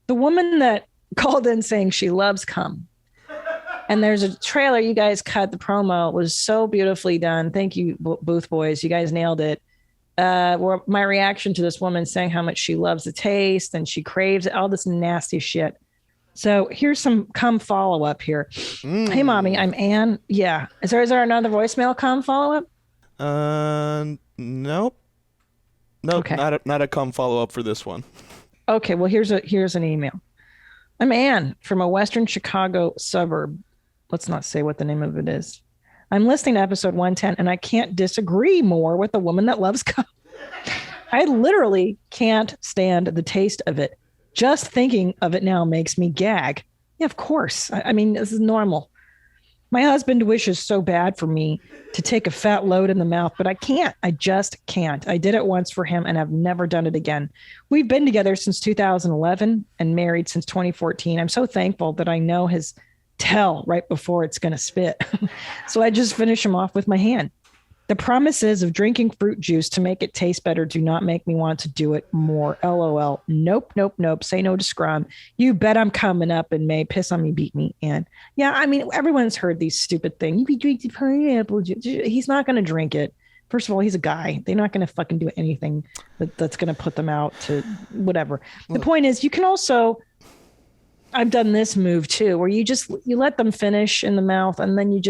Speaker 2: the woman that called in saying she loves cum. And there's a trailer you guys cut. The promo was so beautifully done. Thank you, Booth Boys. You guys nailed it. My reaction to this woman saying how much she loves the taste and she craves it, all this nasty shit. So here's some cum follow-up here. Hey, Mommy, I'm Ann. Yeah. Is there another voicemail cum follow-up?
Speaker 1: Nope. Okay. Not a cum follow-up for this one.
Speaker 2: Okay, well, here's an email. I'm Ann from a Western Chicago suburb. Let's not say what the name of it is. I'm listening to episode 110, and I can't disagree more with the woman that loves cum. I literally can't stand the taste of it. Just thinking of it now makes me gag. Yeah, of course. I mean, this is normal. My husband wishes so bad for me to take a fat load in the mouth, but I can't. I just can't. I did it once for him, and I've never done it again. We've been together since 2011 and married since 2014. I'm so thankful that I know his tell right before it's going to spit. So I just finish him off with my hand. The promises of drinking fruit juice to make it taste better do not make me want to do it more. LOL. Nope. Say no to scrum. You bet I'm coming up in May. Piss on me, beat me. And yeah, I mean, everyone's heard these stupid things. You be drinking pineapple juice. He's not going to drink it. First of all, he's a guy. They're not going to fucking do anything that's going to put them out to whatever. The point is, you can also, I've done this move too, where you let them finish in the mouth and then you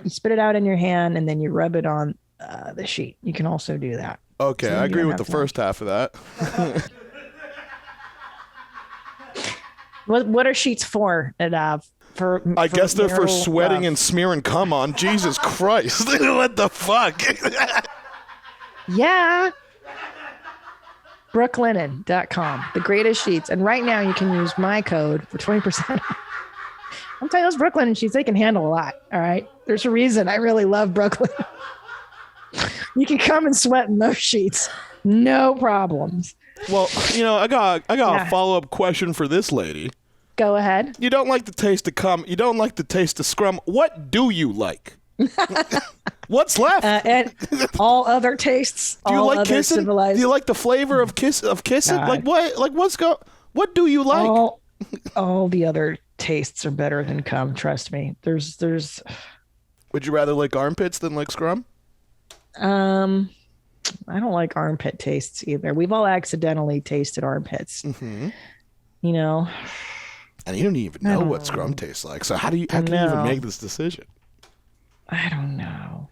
Speaker 2: spit it out in your hand and then you rub it on the sheet. You can also do that.
Speaker 1: Okay, so I agree with the first half of that.
Speaker 2: What are sheets for?
Speaker 1: I guess they're for sweating and smearing cum on. Jesus Christ. What the fuck?
Speaker 2: Yeah. Brooklinen.com, the greatest sheets. And right now you can use my code for 20%. I'm telling you, those Brooklinen sheets, they can handle a lot. All right. There's a reason I really love Brooklyn. You can come and sweat in those sheets. No problems.
Speaker 1: Well, I got a follow-up question for this lady.
Speaker 2: Go ahead.
Speaker 1: You don't like the taste of cum. You don't like the taste of scrum. What do you like? What's left?
Speaker 2: And all other tastes.
Speaker 1: Do you
Speaker 2: all
Speaker 1: like
Speaker 2: other
Speaker 1: kissing?
Speaker 2: Civilized.
Speaker 1: Do you like the flavor of kissing?
Speaker 2: God.
Speaker 1: Like what? Like what do you like?
Speaker 2: All the other tastes are better than cum. Trust me. There's.
Speaker 1: Would you rather lick armpits than lick scrum?
Speaker 2: I don't like armpit tastes either. We've all accidentally tasted armpits.
Speaker 1: Mm-hmm.
Speaker 2: And
Speaker 1: you don't even know what scrum tastes like. So how can you even make this decision?
Speaker 2: I don't know.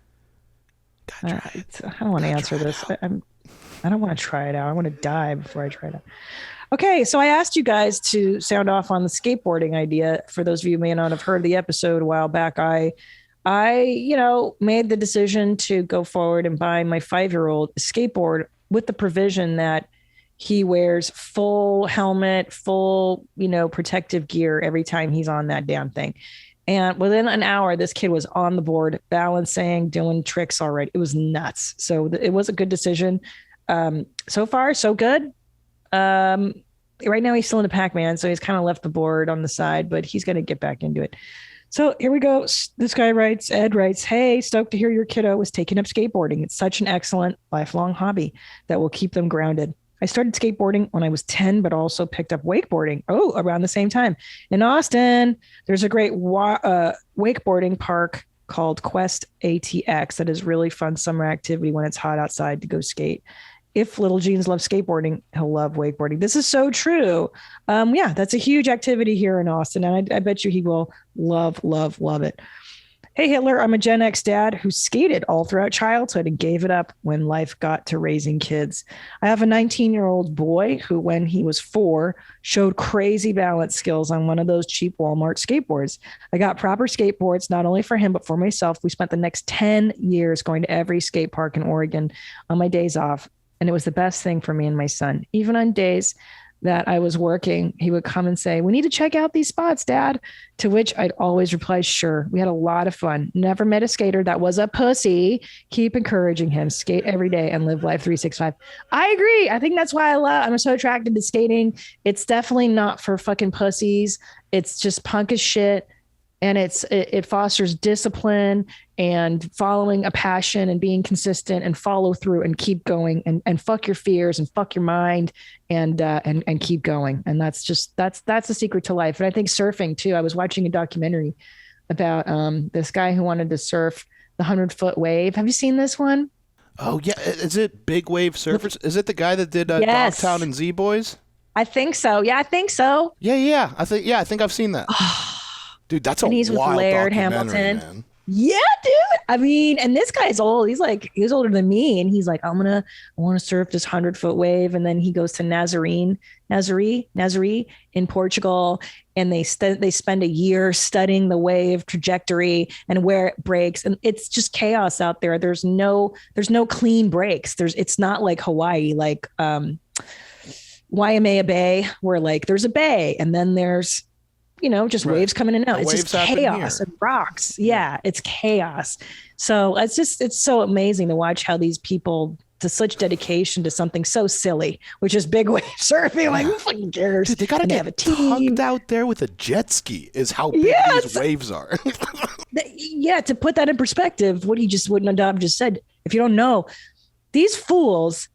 Speaker 2: I don't want to answer this. I don't want to try it out. I want to die before I try it out. Okay, so I asked you guys to sound off on the skateboarding idea. For those of you who may not have heard the episode a while back, I made the decision to go forward and buy my 5-year-old a skateboard with the provision that he wears full helmet, full, protective gear every time he's on that damn thing. And within an hour, this kid was on the board, balancing, doing tricks already. It was nuts. So it was a good decision. So far, so good. Right now, he's still in the Pac-Man, so he's kind of left the board on the side, but he's going to get back into it. So here we go. This guy Ed writes, hey, stoked to hear your kiddo was taking up skateboarding. It's such an excellent lifelong hobby that will keep them grounded. I started skateboarding when I was 10, but also picked up wakeboarding. Around the same time. In Austin, there's a great wakeboarding park called Quest ATX that is really fun summer activity when it's hot outside to go skate. If little Jeans loves skateboarding, he'll love wakeboarding. This is so true. That's a huge activity here in Austin, and I bet you he will love it. Hey, Hitler, I'm a Gen X dad who skated all throughout childhood and gave it up when life got to raising kids. I have a 19-year-old boy who, when he was 4, showed crazy balance skills on one of those cheap Walmart skateboards. I got proper skateboards, not only for him, but for myself. We spent the next 10 years going to every skate park in Oregon on my days off. And it was the best thing for me and my son. Even on days that I was working, he would come and say, we need to check out these spots, Dad. To which I'd always reply, sure. We had a lot of fun. Never met a skater that was a pussy. Keep encouraging him. Skate every day and live life 365. I agree. I think that's why I'm so attracted to skating. It's definitely not for fucking pussies. It's just punk as shit. And it fosters discipline and following a passion and being consistent and follow through and keep going and fuck your fears and fuck your mind and keep going. And that's the secret to life. And I think surfing too. I was watching a documentary about this guy who wanted to surf the 100-foot wave. Have you seen this one?
Speaker 1: Oh yeah, is it Big Wave Surfers? Is it the guy that did
Speaker 2: Yes.
Speaker 1: Dogtown and Z Boys?
Speaker 2: I think so. Yeah, I think so.
Speaker 1: Yeah. I think I've seen that. Dude, that's
Speaker 2: and he's with
Speaker 1: wild
Speaker 2: Laird
Speaker 1: documentary,
Speaker 2: Hamilton.
Speaker 1: man.
Speaker 2: Yeah, dude. I mean, and this guy's old. He was older than me, and he's like, I want to surf this 100-foot wave. And then he goes to Nazaré in Portugal, and they spend a year studying the wave trajectory and where it breaks. And it's just chaos out there. There's no clean breaks. It's not like Hawaii, like Waimea Bay, where like there's a bay and then there's just waves coming in and out. It's just chaos and rocks. Yeah, it's chaos. So it's so amazing to watch how these people, to such dedication to something so silly, which is big wave surfing. Like, who fucking cares?
Speaker 1: Dude, they gotta get tugged out there with a jet ski is how big these waves are.
Speaker 2: Yeah, to put that in perspective, what Nadav just said, if you don't know, these fools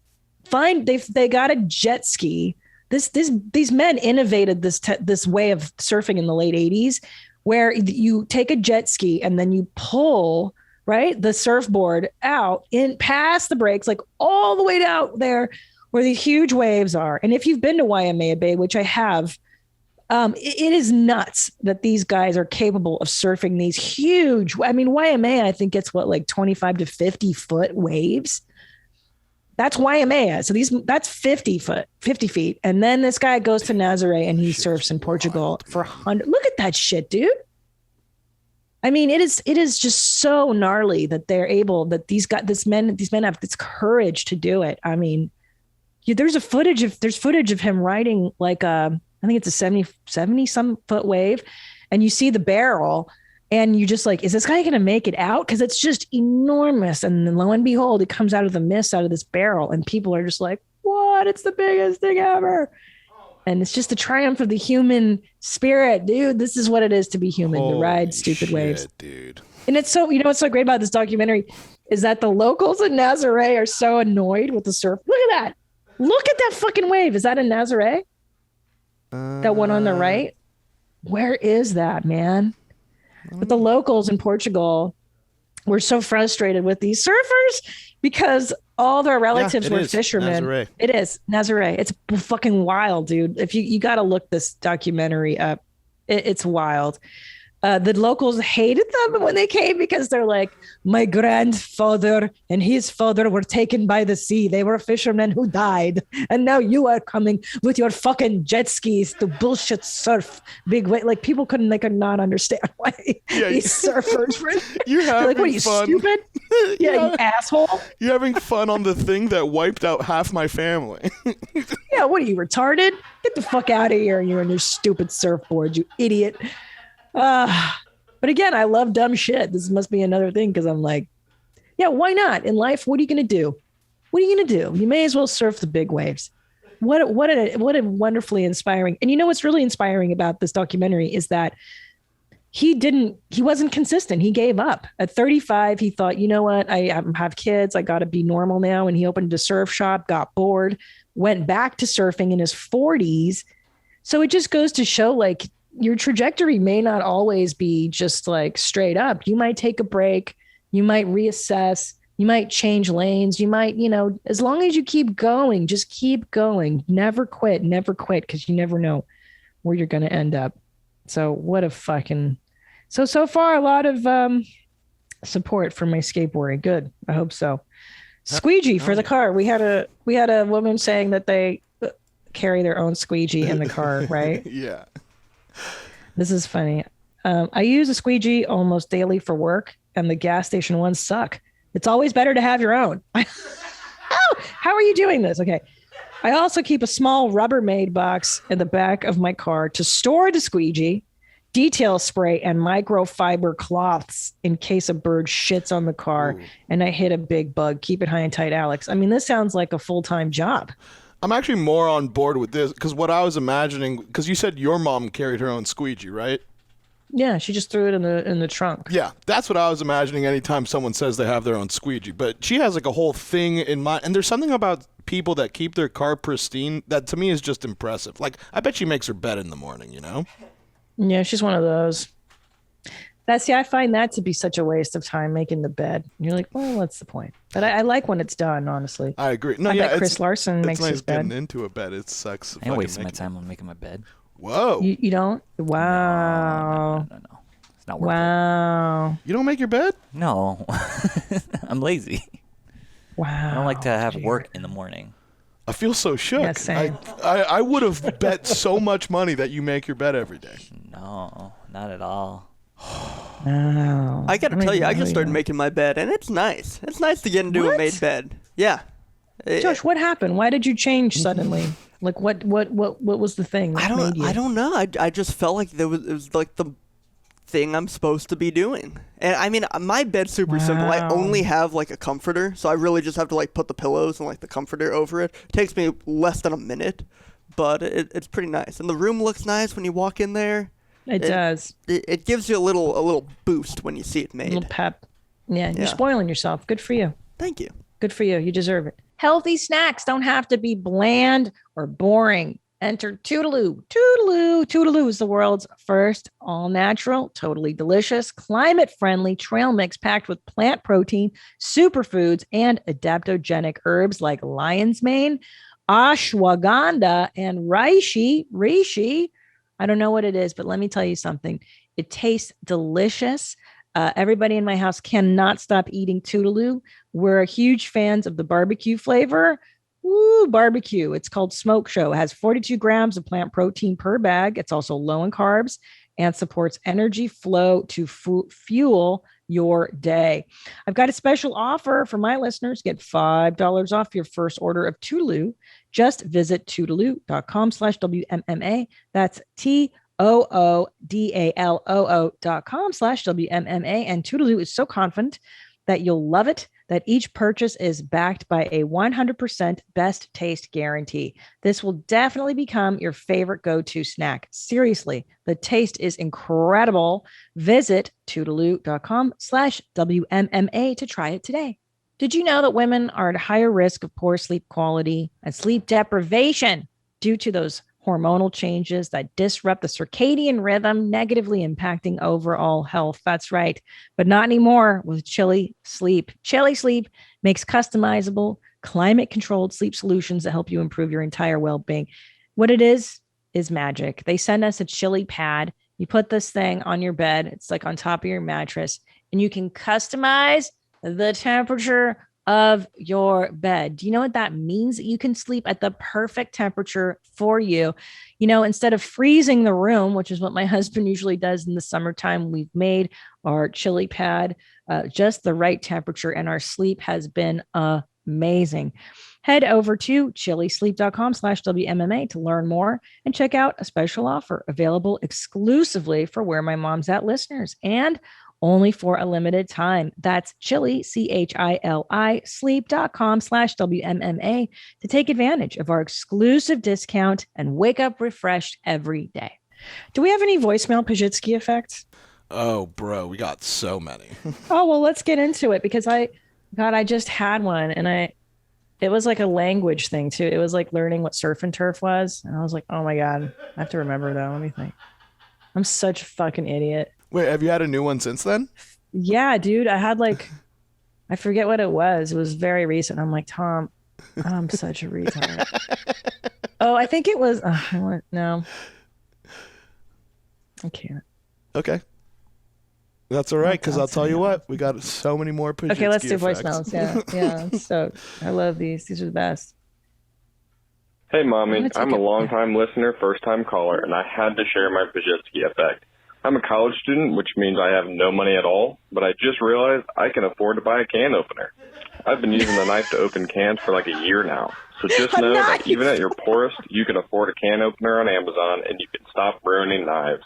Speaker 2: they got a jet ski. These men innovated this way of surfing in the late 80s, where you take a jet ski and then you pull the surfboard out in past the brakes, like all the way out there where the huge waves are. And if you've been to Waimea Bay, which I have, it is nuts that these guys are capable of surfing these huge. I mean, Waimea, I think gets like 25 to 50 foot waves. That's Waimea. So that's 50 feet. And then this guy goes to Nazaré and he surfs in Portugal for 100. Look at that shit, dude. I mean, it is just so gnarly that they're able, that these men have this courage to do it. I mean, there's footage of him riding like I think it's a 70 some foot wave, and you see the barrel And you just like, is this guy going to make it out? Because it's just enormous. And then lo and behold, it comes out of the mist out of this barrel. And people are just like, what? It's the biggest thing ever. And it's just the triumph of the human spirit, dude. This is what it is to be human, to ride stupid waves.
Speaker 1: Dude.
Speaker 2: And it's so, what's so great about this documentary is that the locals in Nazare are so annoyed with the surf. Look at that. Look at that fucking wave. Is that in Nazare? That one on the right? Where is that, man? But the locals in Portugal were so frustrated with these surfers because all their relatives were fishermen.
Speaker 1: Nazare.
Speaker 2: It is Nazare. It's fucking wild, dude. If you got to look this documentary up, it's wild. The locals hated them when they came because they're like, my grandfather and his father were taken by the sea. They were fishermen who died. And now you are coming with your fucking jet skis to bullshit surf big way. Like people they could not understand why these surfers were
Speaker 1: You're having
Speaker 2: like, what are you,
Speaker 1: fun.
Speaker 2: stupid? Yeah, you asshole.
Speaker 1: You're having fun on the thing that wiped out half my family.
Speaker 2: Yeah, what are you, retarded? Get the fuck out of here. You're on your stupid surfboard, you idiot. But again, I love dumb shit. This must be another thing because I'm like, yeah, why not? In life, what are you going to do? What are you going to do? You may as well surf the big waves. What a wonderfully inspiring. And what's really inspiring about this documentary is that he wasn't consistent. He gave up. At 35, he thought, you know what? I have kids. I got to be normal now. And he opened a surf shop, got bored, went back to surfing in his 40s. So it just goes to show like, your trajectory may not always be just like straight up. You might take a break. You might reassess. You might change lanes. You might, as long as you keep going, just keep going. Never quit because you never know where you're going to end up. So what a fucking, so far a lot of support for my skateboarding. Good. I hope so. Squeegee for the car. We had a woman saying that they carry their own squeegee in the car, right?
Speaker 1: Yeah.
Speaker 2: This is funny. I use a squeegee almost daily for work, and the gas station ones suck. It's always better to have your own. How are you doing this? Okay. I also keep a small Rubbermaid box in the back of my car to store the squeegee, detail spray, and microfiber cloths in case a bird shits on the car and I hit a big bug. Keep it high and tight, Alex. I mean, this sounds like a full-time job.
Speaker 1: I'm actually more on board with this because what I was imagining, because you said your mom carried her own squeegee, right?
Speaker 2: Yeah, she just threw it in the trunk.
Speaker 1: Yeah, that's what I was imagining anytime someone says they have their own squeegee. But she has like a whole thing in mind. And there's something about people that keep their car pristine that to me is just impressive. Like, I bet she makes her bed in the morning,
Speaker 2: Yeah, she's one of those. I find that to be such a waste of time making the bed. You're like, well, what's the point? But I like when it's done, honestly.
Speaker 1: I agree. No,
Speaker 2: I bet Chris Larson makes his bed.
Speaker 1: It's nice getting into a bed. It sucks.
Speaker 5: I ain't wasting my time on making my bed.
Speaker 1: Whoa.
Speaker 2: You don't? Wow.
Speaker 5: No. It's not worth it.
Speaker 2: Wow.
Speaker 1: You don't make your bed?
Speaker 5: No. I'm lazy.
Speaker 2: Wow.
Speaker 5: I don't like to have work in the morning.
Speaker 1: I feel so shook.
Speaker 2: Yeah, same.
Speaker 1: I would have bet so much money that you make your bed every day.
Speaker 5: No, not at all.
Speaker 2: No.
Speaker 6: I gotta tell you, I just started making my bed, and it's nice. It's nice to get into a made bed. Yeah.
Speaker 2: Josh, what happened? Why did you change suddenly? Like, what was the thing that made you?
Speaker 6: I don't know. I just felt like it was like the thing I'm supposed to be doing. And I mean, my bed's super simple. I only have like a comforter, so I really just have to like put the pillows and like the comforter over it. It takes me less than a minute, but it's pretty nice. And the room looks nice when you walk in there.
Speaker 2: It does.
Speaker 6: It gives you a little boost when you see it made.
Speaker 2: A little pep. Yeah, you're spoiling yourself. Good for you.
Speaker 6: Thank you.
Speaker 2: Good for you. You deserve it. Healthy snacks don't have to be bland or boring. Enter Toodaloo. Toodaloo is the world's first all-natural, totally delicious, climate-friendly trail mix packed with plant protein, superfoods, and adaptogenic herbs like lion's mane, ashwagandha, and reishi. I don't know what it is, but let me tell you something. It tastes delicious. Everybody in my house cannot stop eating Toodaloo. We're huge fans of the barbecue flavor. Woo, barbecue. It's called Smoke Show. It has 42 grams of plant protein per bag. It's also low in carbs and supports energy flow to fuel your day. I've got a special offer for my listeners. Get $5 off your first order of Toodaloo. Just visit Toodaloo.com/WMMA. That's toodaloo.com/WMMA. And Toodaloo is so confident that you'll love it that each purchase is backed by a 100% best taste guarantee. This will definitely become your favorite go-to snack. Seriously, the taste is incredible. Visit toodaloo.com/WMMA to try it today. Did you know that women are at higher risk of poor sleep quality and sleep deprivation due to those hormonal changes that disrupt the circadian rhythm, negatively impacting overall health? That's right. But not anymore with Chili Sleep. Chili Sleep makes customizable, climate-controlled sleep solutions that help you improve your entire well-being. What it is magic. They send us a Chili pad. You put this thing on your bed. It's like on top of your mattress, and you can customize the temperature of your bed. Do you know what that means? You can sleep at the perfect temperature for you. You know, instead of freezing the room, which is what my husband usually does in the summertime, we've made our Chili pad just the right temperature, and our sleep has been amazing. Head over to chilisleep.com/WMMA to learn more and check out a special offer available exclusively for Where My Mom's At listeners and only for a limited time. That's Chili, CHILI, sleep.com/WMMA to take advantage of our exclusive discount and wake up refreshed every day. Do we have any voicemail Pajitsky effects?
Speaker 1: Oh, bro, we got so many.
Speaker 2: Oh, well, let's get into it because I just had one and it was like a language thing too. It was like learning what surf and turf was. And I was like, oh my God, I have to remember that. Let me think. I'm such a fucking idiot.
Speaker 1: Wait, have you had a new one since then?
Speaker 2: Yeah, dude. I had like, I forget what it was. It was very recent. I'm like, Tom, I'm such a retard. Oh, I think it was, no. I can't.
Speaker 1: Okay. That's all right, because I'll tell you what, we got so many more Pajitsky
Speaker 2: Okay, let's do
Speaker 1: effects.
Speaker 2: voicemails. Yeah. So I love these. These are the best.
Speaker 8: Hey, Mommy. I'm a long-time listener, first-time caller, and I had to share my Pajitsky effect. I'm a college student, which means I have no money at all, but I just realized I can afford to buy a can opener. I've been using the knife to open cans for like a year now. So just know that even at your poorest, you can afford a can opener on Amazon, and you can stop ruining knives.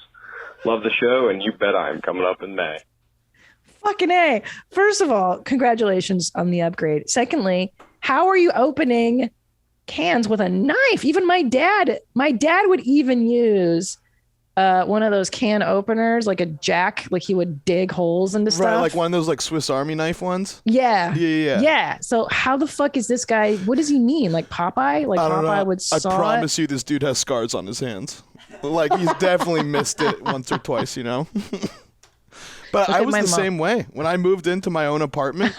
Speaker 8: Love the show, and you bet I'm coming up in May.
Speaker 2: Fucking A. First of all, congratulations on the upgrade. Secondly, how are you opening cans with a knife? Even my dad would even use one of those can openers, like a jack, like he would dig holes into stuff.
Speaker 1: Right, like one of those like Swiss Army knife ones.
Speaker 2: Yeah. Yeah. So how the fuck is this guy? What does he mean? Like Popeye? Like Popeye would saw
Speaker 1: I promise you, this dude has scars on his hands. Like he's definitely missed it once or twice, you know. But I was the same way when I moved into my own apartment,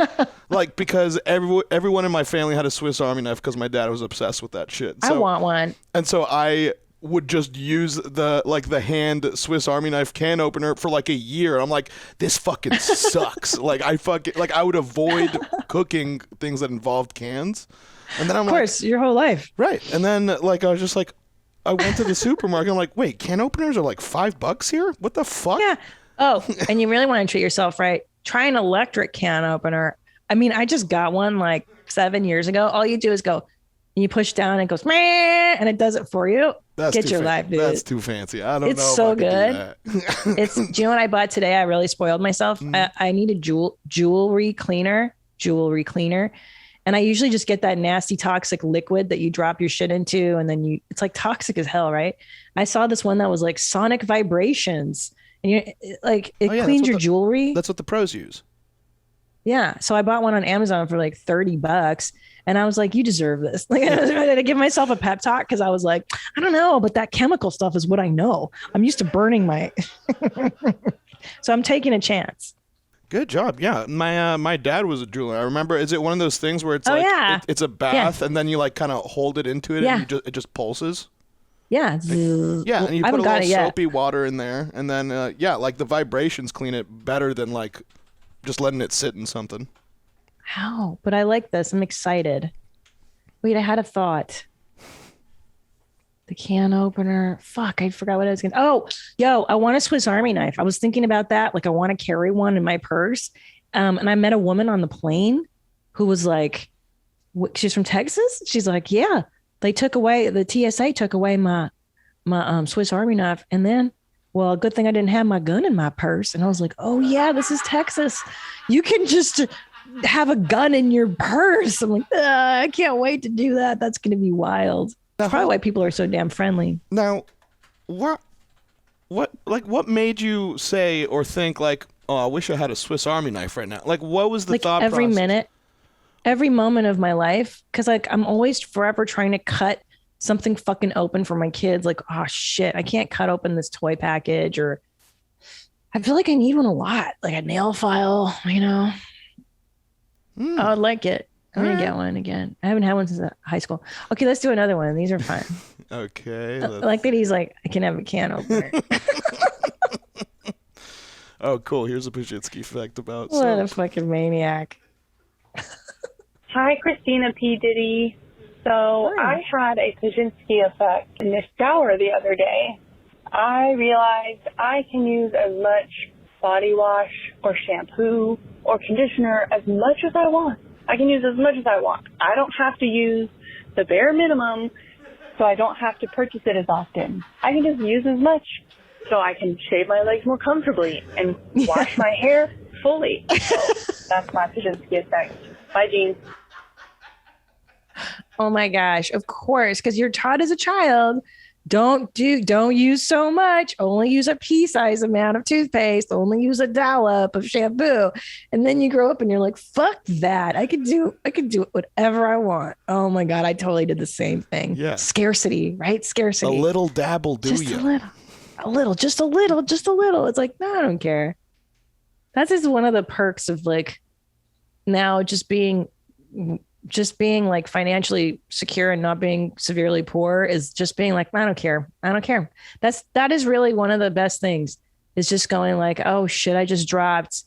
Speaker 1: like because everyone in my family had a Swiss Army knife because my dad was obsessed with that shit. So,
Speaker 2: I want one.
Speaker 1: And so I would just use the hand Swiss Army knife can opener for like a year. I'm like, this fucking sucks. I would avoid cooking things that involved cans. And then I'm like, of course,
Speaker 2: your whole life.
Speaker 1: Right. And then like I was just like, I went to the supermarket. I'm like, wait, can openers are like $5 here? What the fuck?
Speaker 2: Yeah. Oh, and you really want to treat yourself right. Try an electric can opener. I mean, I just got one like 7 years ago. All you do is go, and you push down and it goes, meh, and it does it for you. Get your life, dude.
Speaker 1: That's too fancy. I don't know.
Speaker 2: It's so good. Do you know what I bought today? I really spoiled myself. I need a jewelry cleaner. And I usually just get that nasty toxic liquid that you drop your shit into. And then it's like toxic as hell, right? I saw this one that was like sonic vibrations. And it cleans your jewelry.
Speaker 1: That's what the pros use.
Speaker 2: Yeah. So I bought one on Amazon for like $30. And I was like, you deserve this. Like I was ready to give myself a pep talk because I was like, I don't know, but that chemical stuff is what I know. I'm used to burning my. So I'm taking a chance.
Speaker 1: Good job. Yeah. My dad was a jeweler. I remember, is it one of those things where it's it's a bath and then you like kind of hold it into it and it just pulses?
Speaker 2: Yeah.
Speaker 1: And you put a little soapy water in there and then like the vibrations clean it better than like just letting it sit in something.
Speaker 2: How? But I like this. I'm excited. Wait, I had a thought. The can opener. Fuck, I forgot what I was going to. Oh, I want a Swiss Army knife. I was thinking about that. Like I want to carry one in my purse. And I met a woman on the plane who was like, she's from Texas. She's like, yeah, the TSA took away my Swiss Army knife. And then well, good thing I didn't have my gun in my purse. And I was like, oh yeah, this is Texas. You can just have a gun in your purse. I'm like, I can't wait to do that. That's going to be wild. That's probably why people are so damn friendly.
Speaker 1: Now, what made you say or think like, oh, I wish I had a Swiss Army knife right now? Like, what was the thought
Speaker 2: every
Speaker 1: process?
Speaker 2: minute, every moment of my life? Because like I'm always forever trying to cut something fucking open for my kids. Like, oh shit, I can't cut open this toy package, or I feel like I need one a lot, like a nail file, you know. I would like it. I'm going to get one again. I haven't had one since high school. Okay, let's do another one. These are fun.
Speaker 1: Okay.
Speaker 2: Like that he's like, I can have a can opener.
Speaker 1: Oh, cool. Here's a Pajitsky fact about
Speaker 2: What a fucking maniac.
Speaker 9: Hi, Christina P. Diddy. So I had a Pajitsky effect in the shower the other day. I realized I can use as much body wash or shampoo or conditioner as much as I want. I can use as much as I want. I don't have to use the bare minimum, so I don't have to purchase it as often. I can just use as much so I can shave my legs more comfortably and wash my hair fully. So that's my Pajitsky effect. Bye, Jean.
Speaker 2: Oh my gosh, of course, because you're taught as a child, don't use so much, only use a pea-sized amount of toothpaste, only use a dollop of shampoo. And then you grow up and you're like, fuck that. I could do whatever I want. Oh my God, I totally did the same thing.
Speaker 1: Yeah.
Speaker 2: Scarcity, right? Scarcity.
Speaker 1: A little dabble do
Speaker 2: just
Speaker 1: you?
Speaker 2: Just a little. It's like, no, I don't care. That's just one of the perks of like now just being like financially secure and not being severely poor is just being like, I don't care. That is really one of the best things, is just going like, oh shit, I just dropped.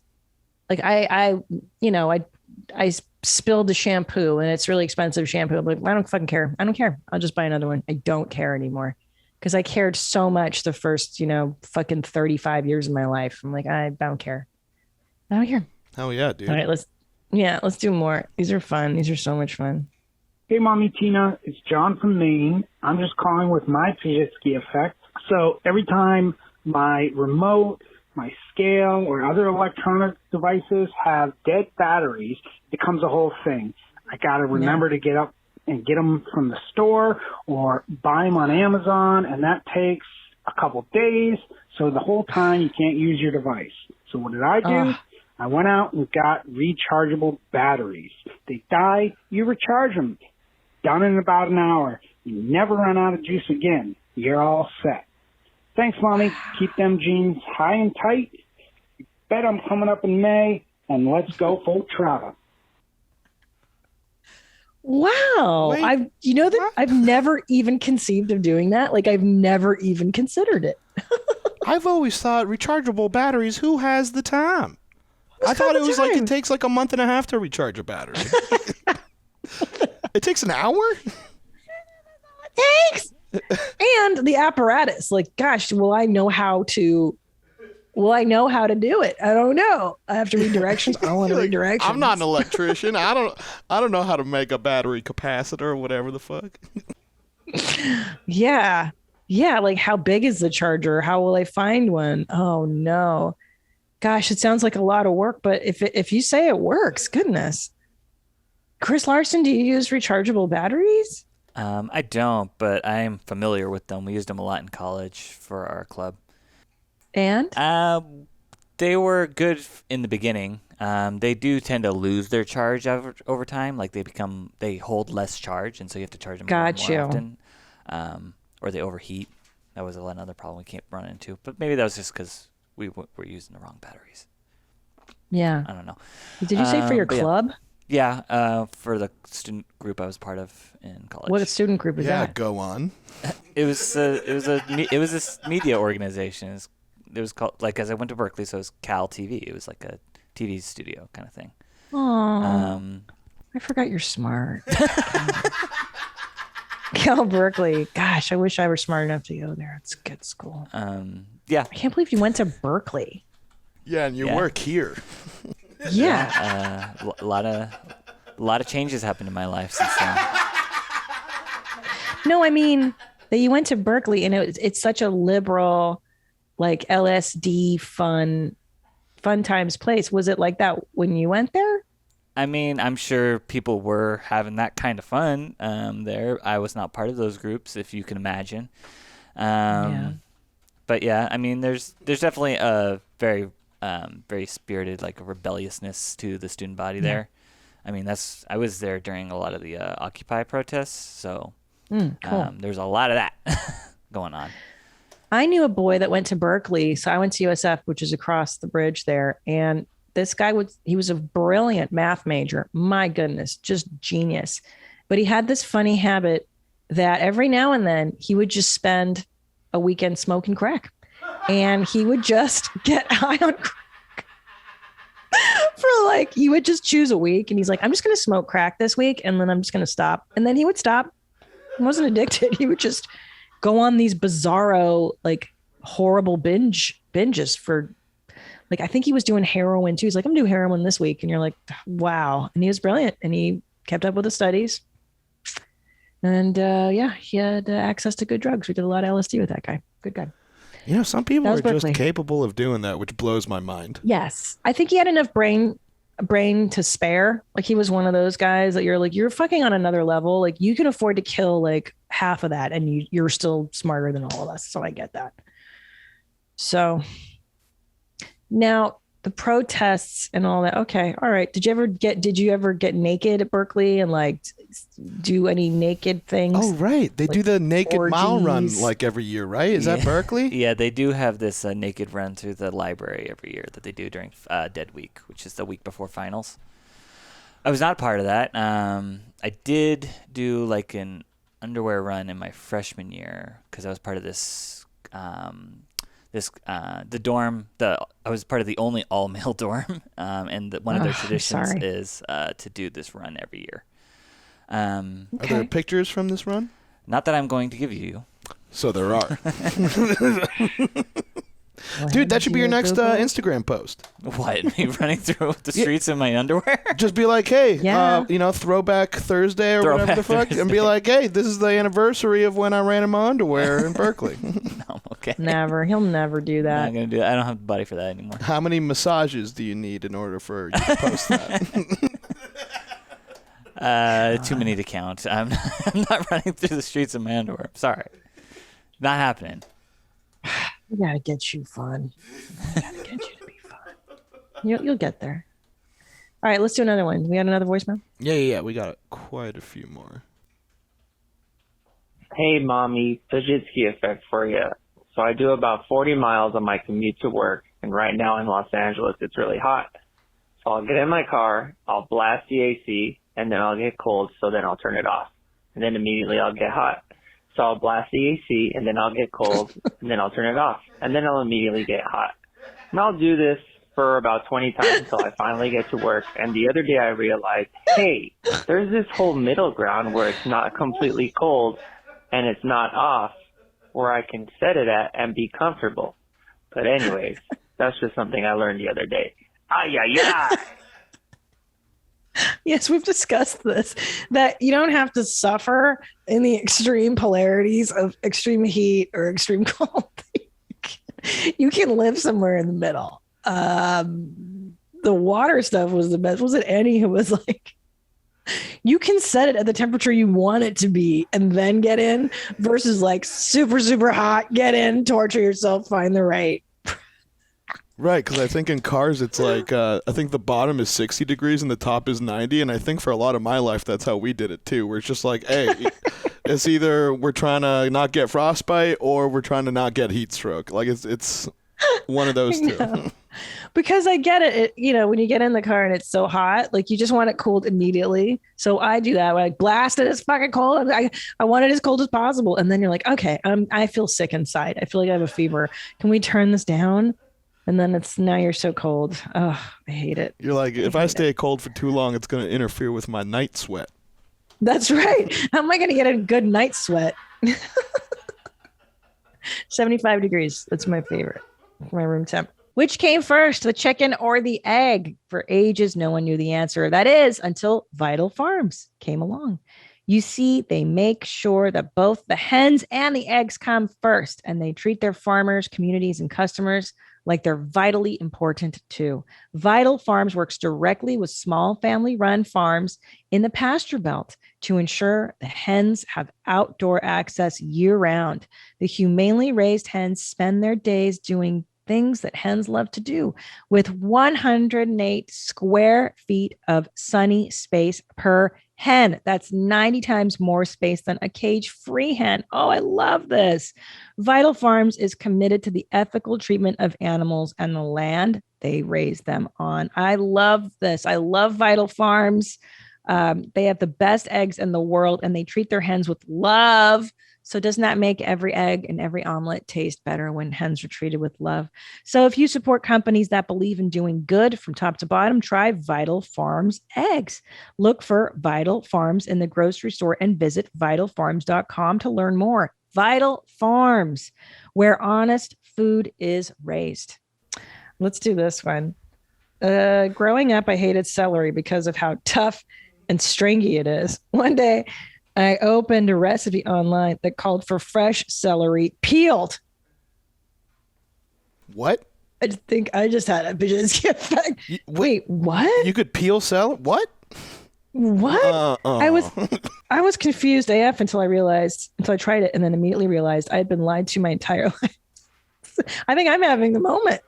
Speaker 2: Like I spilled the shampoo and it's really expensive shampoo. I'm like, I don't fucking care. I don't care. I'll just buy another one. I don't care anymore. Because I cared so much the first, fucking 35 years of my life. I'm like, I don't care. I don't care.
Speaker 1: Hell yeah, dude.
Speaker 2: All right, let's do more. These are fun. These are so much fun.
Speaker 10: Hey, Mommy Tina. It's John from Maine. I'm just calling with my Pajitsky effect. So every time my remote, my scale, or other electronic devices have dead batteries, it becomes a whole thing. I got to remember to get up and get them from the store or buy them on Amazon, and that takes a couple days. So the whole time you can't use your device. So what did I do? I went out and got rechargeable batteries. They die, you recharge them. Done in about an hour. You never run out of juice again. You're all set. Thanks, Mommy. Keep them jeans high and tight. You bet I'm coming up in May, and let's go full throttle.
Speaker 2: Wow.
Speaker 1: Wait,
Speaker 2: I've never even conceived of doing that. Like I've never even considered it.
Speaker 1: I've always thought rechargeable batteries, who has the time? I thought it was like it takes like a month and a half to recharge a battery. It takes an hour?
Speaker 2: Thanks. And the apparatus. Like, gosh, will I know how to do it? I don't know. I have to read directions. I don't want to read directions.
Speaker 1: I'm not an electrician. I don't know how to make a battery capacitor or whatever the fuck.
Speaker 2: Yeah. Yeah. Like, how big is the charger? How will I find one? Oh no. Gosh, it sounds like a lot of work, but if you say it works, goodness. Chris Larson, do you use rechargeable batteries?
Speaker 5: I don't, but I am familiar with them. We used them a lot in college for our club.
Speaker 2: And?
Speaker 5: They were good in the beginning. They do tend to lose their charge over time. Like they hold less charge, and so you have to charge them more often. Or they overheat. That was another problem we can't run into. But maybe that was just because we were using the wrong batteries.
Speaker 2: Yeah.
Speaker 5: I don't know.
Speaker 2: Did you say for your club?
Speaker 5: Yeah, for the student group I was part of in college.
Speaker 2: What student group is that?
Speaker 1: Yeah, go on.
Speaker 5: It was this media organization. It was called, like, as I went to Berkeley, so it was Cal TV. It was like a TV studio kind of thing.
Speaker 2: Oh, I forgot you're smart. Cal Berkeley. Gosh, I wish I were smart enough to go there. It's a good school.
Speaker 5: Yeah.
Speaker 2: I can't believe you went to Berkeley.
Speaker 1: Yeah, and you work here.
Speaker 2: Yeah.
Speaker 5: A lot of changes happened in my life since then.
Speaker 2: No, I mean that you went to Berkeley, and it's such a liberal like LSD fun times place. Was it like that when you went there?
Speaker 5: I mean, I'm sure people were having that kind of fun there. I was not part of those groups, if you can imagine. But yeah, I mean, there's definitely a very very spirited, like, rebelliousness to the student body there. I mean, I was there during a lot of the Occupy protests, so
Speaker 2: cool.
Speaker 5: There's a lot of that going on.
Speaker 2: I knew a boy that went to Berkeley, so I went to USF, which is across the bridge there, and this guy he was a brilliant math major. My goodness, just genius. But he had this funny habit that every now and then he would just spend a weekend smoking crack, and he would just get high on crack for like, he would just choose a week, and he's like, I'm just going to smoke crack this week, and then I'm just going to stop. And then he would stop. He wasn't addicted. He would just go on these bizarro, like, horrible binges for, like, I think he was doing heroin too. He's like, I'm doing heroin this week. And you're like, wow. And he was brilliant, and he kept up with the studies. And he had access to good drugs. We did a lot of LSD with that guy. Good guy.
Speaker 1: You know, some people are
Speaker 2: Berkeley.
Speaker 1: just capable of doing that, which blows my mind.
Speaker 2: Yes. I think he had enough brain to spare. Like, he was one of those guys that you're like, you're fucking on another level. Like, you can afford to kill like half of that, and you're still smarter than all of us. So I get that. So now the protests and all that. Okay. All right. Did you ever get naked at Berkeley and like do any naked things?
Speaker 1: Oh, right. They do the naked mile run like every year, right? Is that Berkeley?
Speaker 5: Yeah, they do have this naked run through the library every year that they do during Dead Week, which is the week before finals. I was not part of that. I did do like an underwear run in my freshman year because I was part of this the dorm. I was part of the only all-male dorm, and one of their traditions is to do this run every year.
Speaker 1: Are there pictures from this run?
Speaker 5: Not that I'm going to give you.
Speaker 1: So there are. Dude, that should be your next Instagram post.
Speaker 5: What? Me running through the streets in my underwear?
Speaker 1: Just be like, hey, Throwback Thursday or whatever the fuck, and be like, hey, this is the anniversary of when I ran in my underwear in Berkeley.
Speaker 5: No, okay.
Speaker 2: Never. He'll never do that.
Speaker 5: I'm not gonna do that. I don't have the body for that anymore.
Speaker 1: How many massages do you need in order for you to post that?
Speaker 5: Too many to count. I'm not running through the streets in my underwear. Sorry. Not happening.
Speaker 2: We gotta get you fun. We gotta get you to be fun. You'll get there. All right, let's do another one. We got another voicemail?
Speaker 1: Yeah. We got quite a few more.
Speaker 11: Hey, mommy, fidget ski effect for you. So I do about 40 miles on my commute to work, and right now in Los Angeles, it's really hot. So I'll get in my car, I'll blast the AC, and then I'll get cold, so then I'll turn it off. And then immediately I'll get hot. So I'll blast the AC, and then I'll get cold, and then I'll turn it off. And then I'll immediately get hot. And I'll do this for about 20 times until I finally get to work. And the other day I realized, hey, there's this whole middle ground where it's not completely cold and it's not off, where I can set it at and be comfortable. But anyways, that's just something I learned the other day. Ay, ay, ay.
Speaker 2: Yes, we've discussed this, that you don't have to suffer in the extreme polarities of extreme heat or extreme cold. You can live somewhere in the middle. The water stuff was the best. Was it Annie who was like, you can set it at the temperature you want it to be and then get in, versus like super, super hot, get in, torture yourself, find the right.
Speaker 1: Right, because I think in cars it's like, I think the bottom is 60 degrees and the top is 90, and I think for a lot of my life that's how we did it too, where it's just like, hey, it's either we're trying to not get frostbite or we're trying to not get heat stroke. Like it's one of those two.
Speaker 2: Because I get it, when you get in the car and it's so hot, like you just want it cooled immediately. So I do that. I blast it. It's fucking cold. I want it as cold as possible. And then you're like, okay, I feel sick inside. I feel like I have a fever. Can we turn this down? And then now you're so cold. Oh, I hate it.
Speaker 1: You're like, if I stay cold for too long, it's going to interfere with my night sweat.
Speaker 2: That's right. How am I going to get a good night sweat? 75 degrees. That's my favorite. My room temp. Which came first, the chicken or the egg? For ages, no one knew the answer. That is, until Vital Farms came along. You see, they make sure that both the hens and the eggs come first, and they treat their farmers, communities, and customers like they're vitally important too. Vital Farms works directly with small family-run farms in the pasture belt to ensure the hens have outdoor access year-round. The humanely raised hens spend their days doing things that hens love to do with 108 square feet of sunny space per hen. That's 90 times more space than a cage-free hen. Oh, I love this. Vital Farms is committed to the ethical treatment of animals and the land they raise them on. I love this. I love Vital Farms. They have the best eggs in the world, and they treat their hens with love. So doesn't that make every egg and every omelet taste better when hens are treated with love? So if you support companies that believe in doing good from top to bottom, try Vital Farms eggs. Look for Vital Farms in the grocery store and visit vitalfarms.com to learn more. Vital Farms, where honest food is raised. Let's do this one. Growing up, I hated celery because of how tough and stringy it is. One day, I opened a recipe online that called for fresh celery peeled.
Speaker 1: What?
Speaker 2: I think I just had a Basinski effect. Wait, what?
Speaker 1: You could peel celery? What?
Speaker 2: What? I was confused AF until I tried it and then immediately realized I had been lied to my entire life. I think I'm having the moment.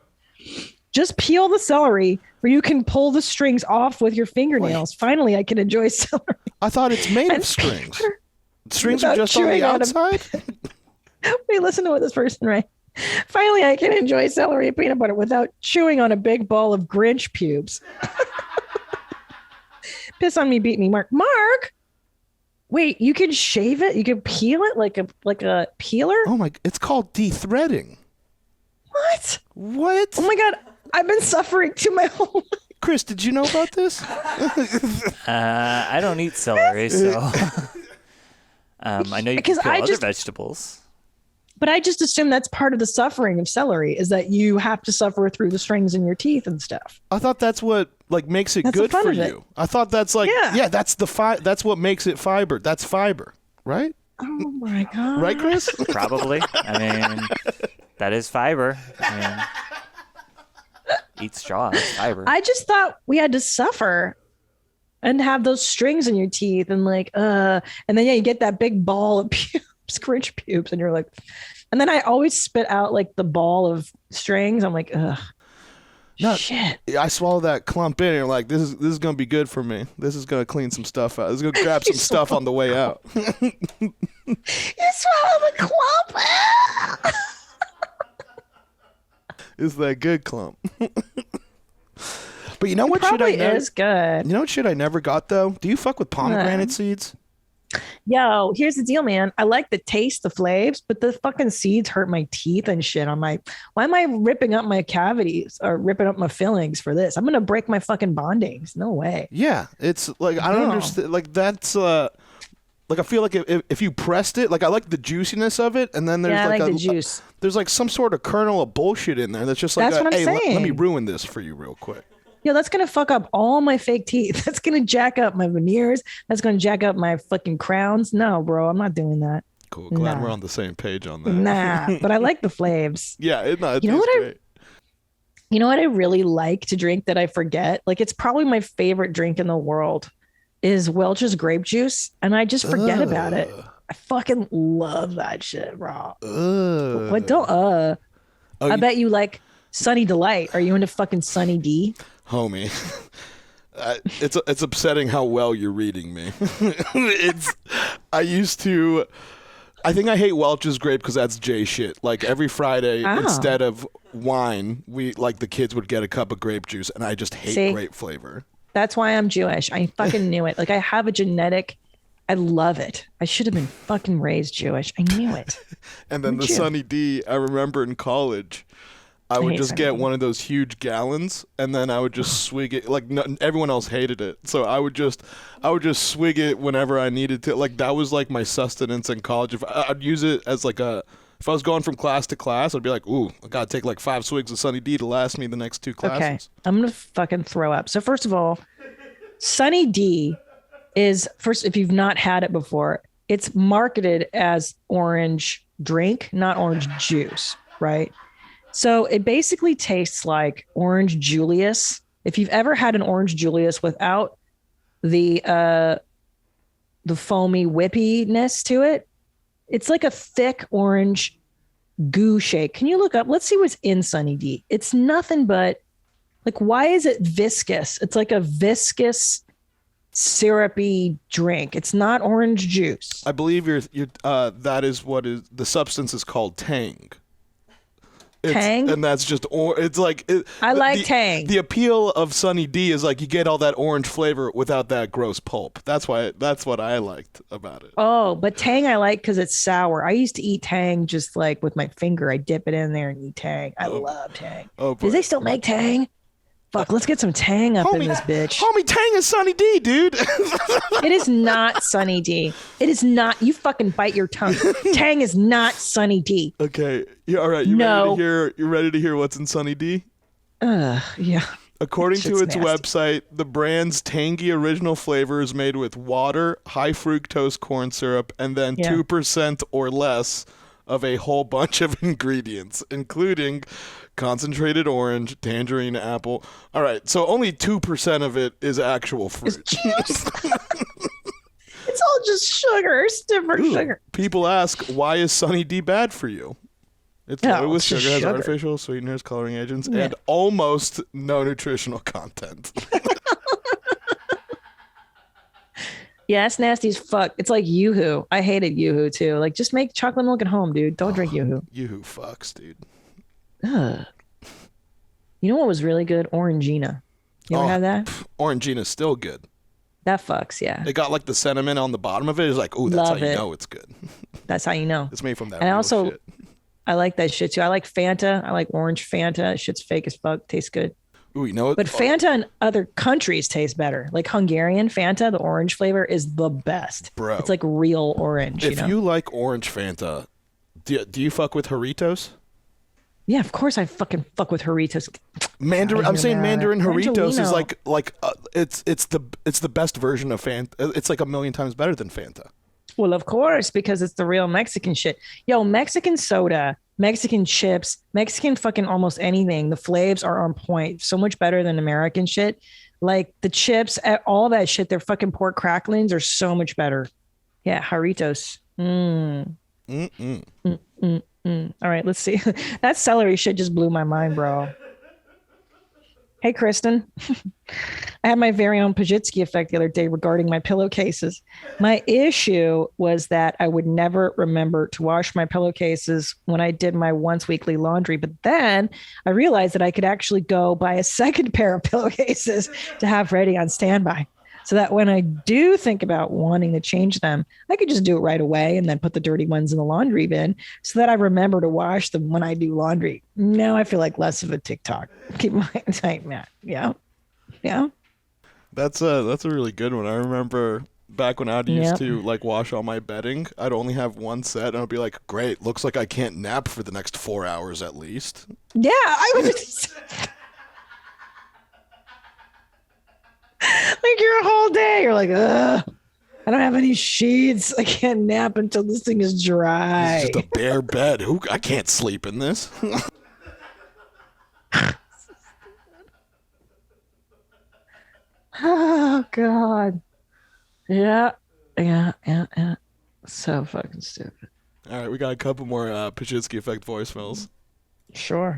Speaker 2: Just peel the celery where you can pull the strings off with your fingernails. Wait. Finally, I can enjoy celery.
Speaker 1: I thought it's made of strings. Strings are just on the outside?
Speaker 2: Wait, listen to what this person writes. Finally, I can enjoy celery and peanut butter without chewing on a big ball of Grinch pubes. Piss on me, beat me, Mark. Mark? Wait, you can shave it? You can peel it like a peeler?
Speaker 1: Oh my, it's called de-threading.
Speaker 2: What?
Speaker 1: What?
Speaker 2: Oh my God. I've been suffering to my whole life.
Speaker 1: Chris, did you know about this?
Speaker 5: I don't eat celery, so I know you can peel other vegetables.
Speaker 2: But I just assume that's part of the suffering of celery is that you have to suffer through the strings in your teeth and stuff.
Speaker 1: I thought that's what makes it good for you. I thought that's that's what makes it fiber. That's fiber, right?
Speaker 2: Oh my God.
Speaker 1: Right, Chris?
Speaker 5: Probably. I mean, that is fiber. I mean, eat straw, it's fiber.
Speaker 2: I just thought we had to suffer and have those strings in your teeth and and then you get that big ball of pubes, Grinch pubes, and you're like, and then I always spit out like the ball of strings. I'm like, ugh.
Speaker 1: No,
Speaker 2: shit.
Speaker 1: I swallow that clump in and you're like, this is gonna be good for me. This is gonna clean some stuff out. This is gonna grab some stuff on the way out.
Speaker 2: You swallow the clump.
Speaker 1: Is that good clump? But you know what shit I never
Speaker 2: is good.
Speaker 1: You know what shit I never got though? Do you fuck with pomegranate seeds?
Speaker 2: Yo, here's the deal, man. I like the taste, the flavors, but the fucking seeds hurt my teeth and shit. I'm like, why am I ripping up my cavities or ripping up my fillings for this? I'm gonna break my fucking bondings. No way.
Speaker 1: Yeah, it's like I don't understand. Like that's like I feel like if you pressed it, like I like the juiciness of it, and then there's
Speaker 2: the juice.
Speaker 1: There's like some sort of kernel of bullshit in there that's just like,
Speaker 2: that's what I'm saying.
Speaker 1: Let me ruin this for you real quick.
Speaker 2: Yo, that's going to fuck up all my fake teeth. That's going to jack up my veneers. That's going to jack up my fucking crowns. No, bro, I'm not doing that.
Speaker 1: Cool. Glad we're on the same page on that.
Speaker 2: Nah, but I like the flavors.
Speaker 1: Yeah, it tastes great.
Speaker 2: You know what I really like to drink that I forget? Like, it's probably my favorite drink in the world is Welch's grape juice. And I just forget about it. I fucking love that shit, bro. What don't, I bet you like Sunny Delight. Are you into fucking Sunny D?
Speaker 1: Homie, it's upsetting how well you're reading me. I think I hate Welch's grape because that's J shit. Like every Friday, instead of wine, the kids would get a cup of grape juice, and I just hate grape flavor.
Speaker 2: That's why I'm Jewish. I fucking knew it. Like I have a genetic. I love it. I should have been fucking raised Jewish. I knew it.
Speaker 1: And then the Sunny D, I remember in college. I would just get one of those huge gallons, and then I would just swig it. Like everyone else hated it, so I would just swig it whenever I needed to. Like that was like my sustenance in college. If I'd use it as if I was going from class to class, I'd be like, ooh, I gotta take like 5 swigs of Sunny D to last me the next 2 classes.
Speaker 2: Okay, I'm gonna fucking throw up. So first of all, Sunny D is first, if you've not had it before, it's marketed as orange drink, not orange juice, right? So it basically tastes like orange Julius. If you've ever had an orange Julius without the foamy whippiness to it, it's like a thick orange goo shake. Can you look up? Let's see what's in Sunny D. It's nothing but like, why is it viscous? It's like a viscous syrupy drink. It's not orange juice.
Speaker 1: I believe that is what is the substance is called Tang.
Speaker 2: Tang?
Speaker 1: And that's just it's like
Speaker 2: I like Tang.
Speaker 1: The appeal of Sunny D is like you get all that orange flavor without that gross pulp. That's what I liked about it.
Speaker 2: Oh, but Tang I like because it's sour. I used to eat Tang just like with my finger. I dip it in there and eat Tang. I love Tang.
Speaker 1: Oh,
Speaker 2: do they still make Tang? Fuck, let's get some Tang up in this bitch.
Speaker 1: Homie, Tang is Sunny D, dude.
Speaker 2: It is not Sunny D. It is not. You fucking bite your tongue. Tang is not Sunny D.
Speaker 1: Okay. Yeah, all right. You ready to hear what's in Sunny D?
Speaker 2: Yeah.
Speaker 1: According to its website, the brand's tangy original flavor is made with water, high fructose corn syrup, and then 2% or less of a whole bunch of ingredients, including concentrated orange, tangerine, apple. All right, so only 2% of it is actual fruit.
Speaker 2: It's all just sugar. It's different sugar.
Speaker 1: People ask, why is Sunny D bad for you? It's loaded with sugar, has artificial sweeteners, coloring agents, and almost no nutritional content.
Speaker 2: Yeah, it's nasty as fuck. It's like Yoo-Hoo. I hated Yoo-Hoo too. Like, just make chocolate milk at home, dude. Don't drink Yoo-Hoo.
Speaker 1: Yoo-Hoo fucks, dude.
Speaker 2: Ugh. You know what was really good? Orangina. You ever have that?
Speaker 1: Orangina's still good.
Speaker 2: That fucks, yeah.
Speaker 1: It got like the cinnamon on the bottom of it. It's like, oh, that's how you know it's good.
Speaker 2: That's how you know.
Speaker 1: It's made from that.
Speaker 2: And
Speaker 1: real
Speaker 2: also,
Speaker 1: shit.
Speaker 2: I like that shit too. I like Fanta. I like orange Fanta. Shit's fake as fuck. Tastes good.
Speaker 1: Ooh, you know what?
Speaker 2: But Fanta in other countries taste better. Like Hungarian Fanta, the orange flavor is the best.
Speaker 1: Bro.
Speaker 2: It's like real orange.
Speaker 1: If you like orange Fanta, do you fuck with Jarritos?
Speaker 2: Yeah, of course I fucking fuck with Jarritos.
Speaker 1: I'm saying Mandarin Jarritos is like it's the best version of Fanta. It's like a million times better than Fanta.
Speaker 2: Well, of course, because it's the real Mexican shit. Yo, Mexican soda, Mexican chips, Mexican fucking almost anything. The flavors are on point. So much better than American shit. Like the chips, all that shit, their fucking pork cracklings are so much better. Yeah, Jarritos. All right, let's see. That celery shit just blew my mind, bro. Hey, Kristen. I had my very own Pajitsky effect the other day regarding my pillowcases. My issue was that I would never remember to wash my pillowcases when I did my once weekly laundry. But then I realized that I could actually go buy a second pair of pillowcases to have ready on standby, so that when I do think about wanting to change them, I could just do it right away and then put the dirty ones in the laundry bin so that I remember to wash them when I do laundry. Now I feel like less of a TikTok. Keep my tight, Matt. Yeah. Yeah.
Speaker 1: That's a really good one. I remember back when I'd used to like wash all my bedding, I'd only have one set and I'd be like, great, looks like I can't nap for the next 4 hours at least.
Speaker 2: Yeah, I was just... like your whole day, you're like, ugh, I don't have any sheets. I can't nap until this thing is dry.
Speaker 1: It's just a bare bed. I can't sleep in this.
Speaker 2: Oh God. Yeah. So fucking stupid.
Speaker 1: All right, we got a couple more Pajitsky effect voicemails.
Speaker 2: Sure.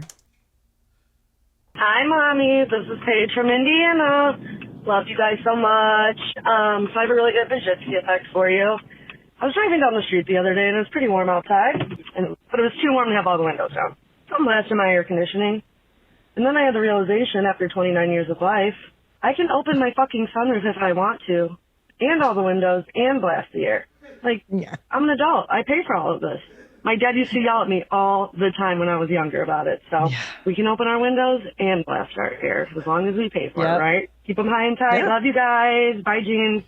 Speaker 12: Hi, Mommy. This is Paige from Indiana. Love you guys so much. So I have a really good Pajitsky effect for you. I was driving down the street the other day, and it was pretty warm outside, but it was too warm to have all the windows down. So I'm blasting my air conditioning. And then I had the realization after 29 years of life, I can open my fucking sunroof if I want to, and all the windows, and blast the air. Like, I'm an adult. I pay for all of this. My dad used to yell at me all the time when I was younger about it. So we can open our windows and blast our air as long as we pay for it, right? Keep them high and tight. Love you guys. Bye, jeans.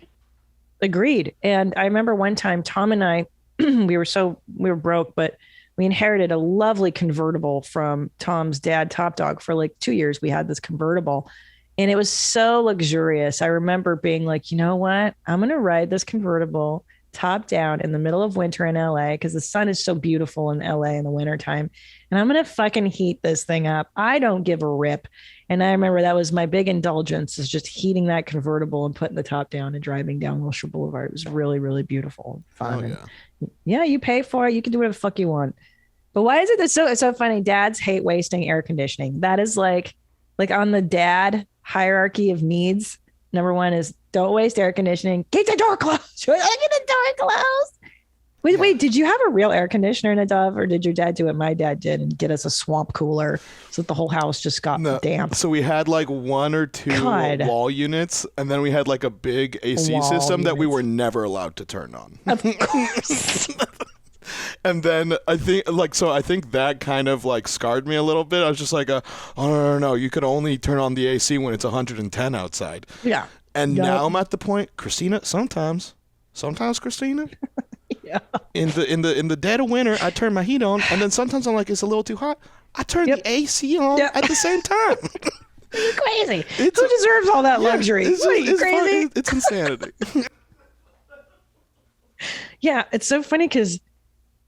Speaker 2: Agreed. And I remember one time Tom and I, we were broke, but we inherited a lovely convertible from Tom's dad, Top Dog. For like 2 years, we had this convertible. And it was so luxurious. I remember being like, you know what? I'm going to ride this convertible top down in the middle of winter in LA because the sun is so beautiful in LA in the wintertime. And I'm going to fucking heat this thing up. I don't give a rip. And I remember that was my big indulgence, is just heating that convertible and putting the top down and driving down Wilshire Boulevard. It was really, really beautiful and fun.
Speaker 1: Oh, yeah.
Speaker 2: And yeah, you pay for it. You can do whatever the fuck you want. But why is it so funny? Dads hate wasting air conditioning. That is like on the dad hierarchy of needs. Number one is don't waste air conditioning. Keep the door closed. Keep the door closed. Wait, did you have a real air conditioner in a Dove, or did your dad do what my dad did and get us a swamp cooler so that the whole house just got damp?
Speaker 1: So we had like one or two wall units, and then we had like a big AC system that we were never allowed to turn on.
Speaker 2: Of course.
Speaker 1: And then I think that kind of like scarred me a little bit. I was just like, oh no, you could only turn on the AC when it's 110 outside.
Speaker 2: Yeah.
Speaker 1: And now I'm at the point, Christina, sometimes Christina,
Speaker 2: yeah.
Speaker 1: In the dead of winter, I turn my heat on, and then sometimes I'm like, it's a little too hot. I turn the AC on at the same time.
Speaker 2: You're crazy. Who deserves all that luxury? What are you, crazy?
Speaker 1: It's insanity.
Speaker 2: Yeah, it's so funny because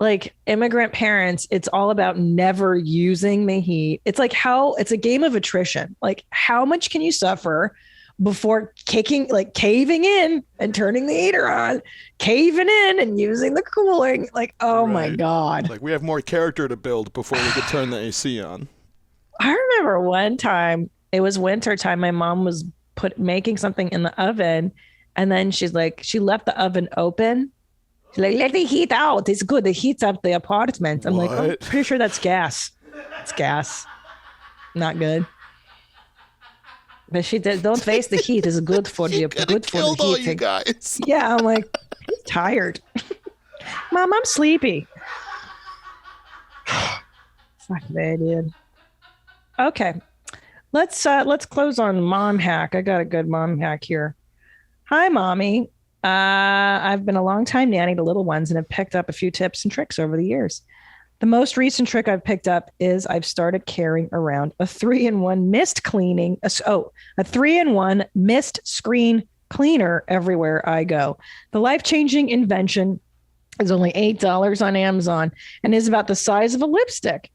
Speaker 2: like immigrant parents, it's all about never using the heat. It's like it's a game of attrition. Like how much can you suffer before caving in and turning the heater on, caving in and using the cooling? Like, oh my God.
Speaker 1: Like we have more character to build before we could turn the AC on.
Speaker 2: I remember one time, it was winter time. My mom was making something in the oven, and then she left the oven open. She's like, let the heat out. It's good. It heats up the apartment. I'm like, I'm pretty sure that's gas. It's gas. Not good. But she did. Don't waste the heat. It's good for you. Good for the heat.
Speaker 1: You guys.
Speaker 2: Yeah, I'm like, I'm tired. Mom, I'm sleepy. Fuck me, dude. Okay, let's close on mom hack. I got a good mom hack here. Hi, mommy. I've been a long time nanny to little ones and have picked up a few tips and tricks over the years. The most recent trick I've picked up is I've started carrying around a 3-in-1 mist cleaning. A 3-in-1 mist screen cleaner everywhere I go. The life-changing invention is only $8 on Amazon and is about the size of a lipstick.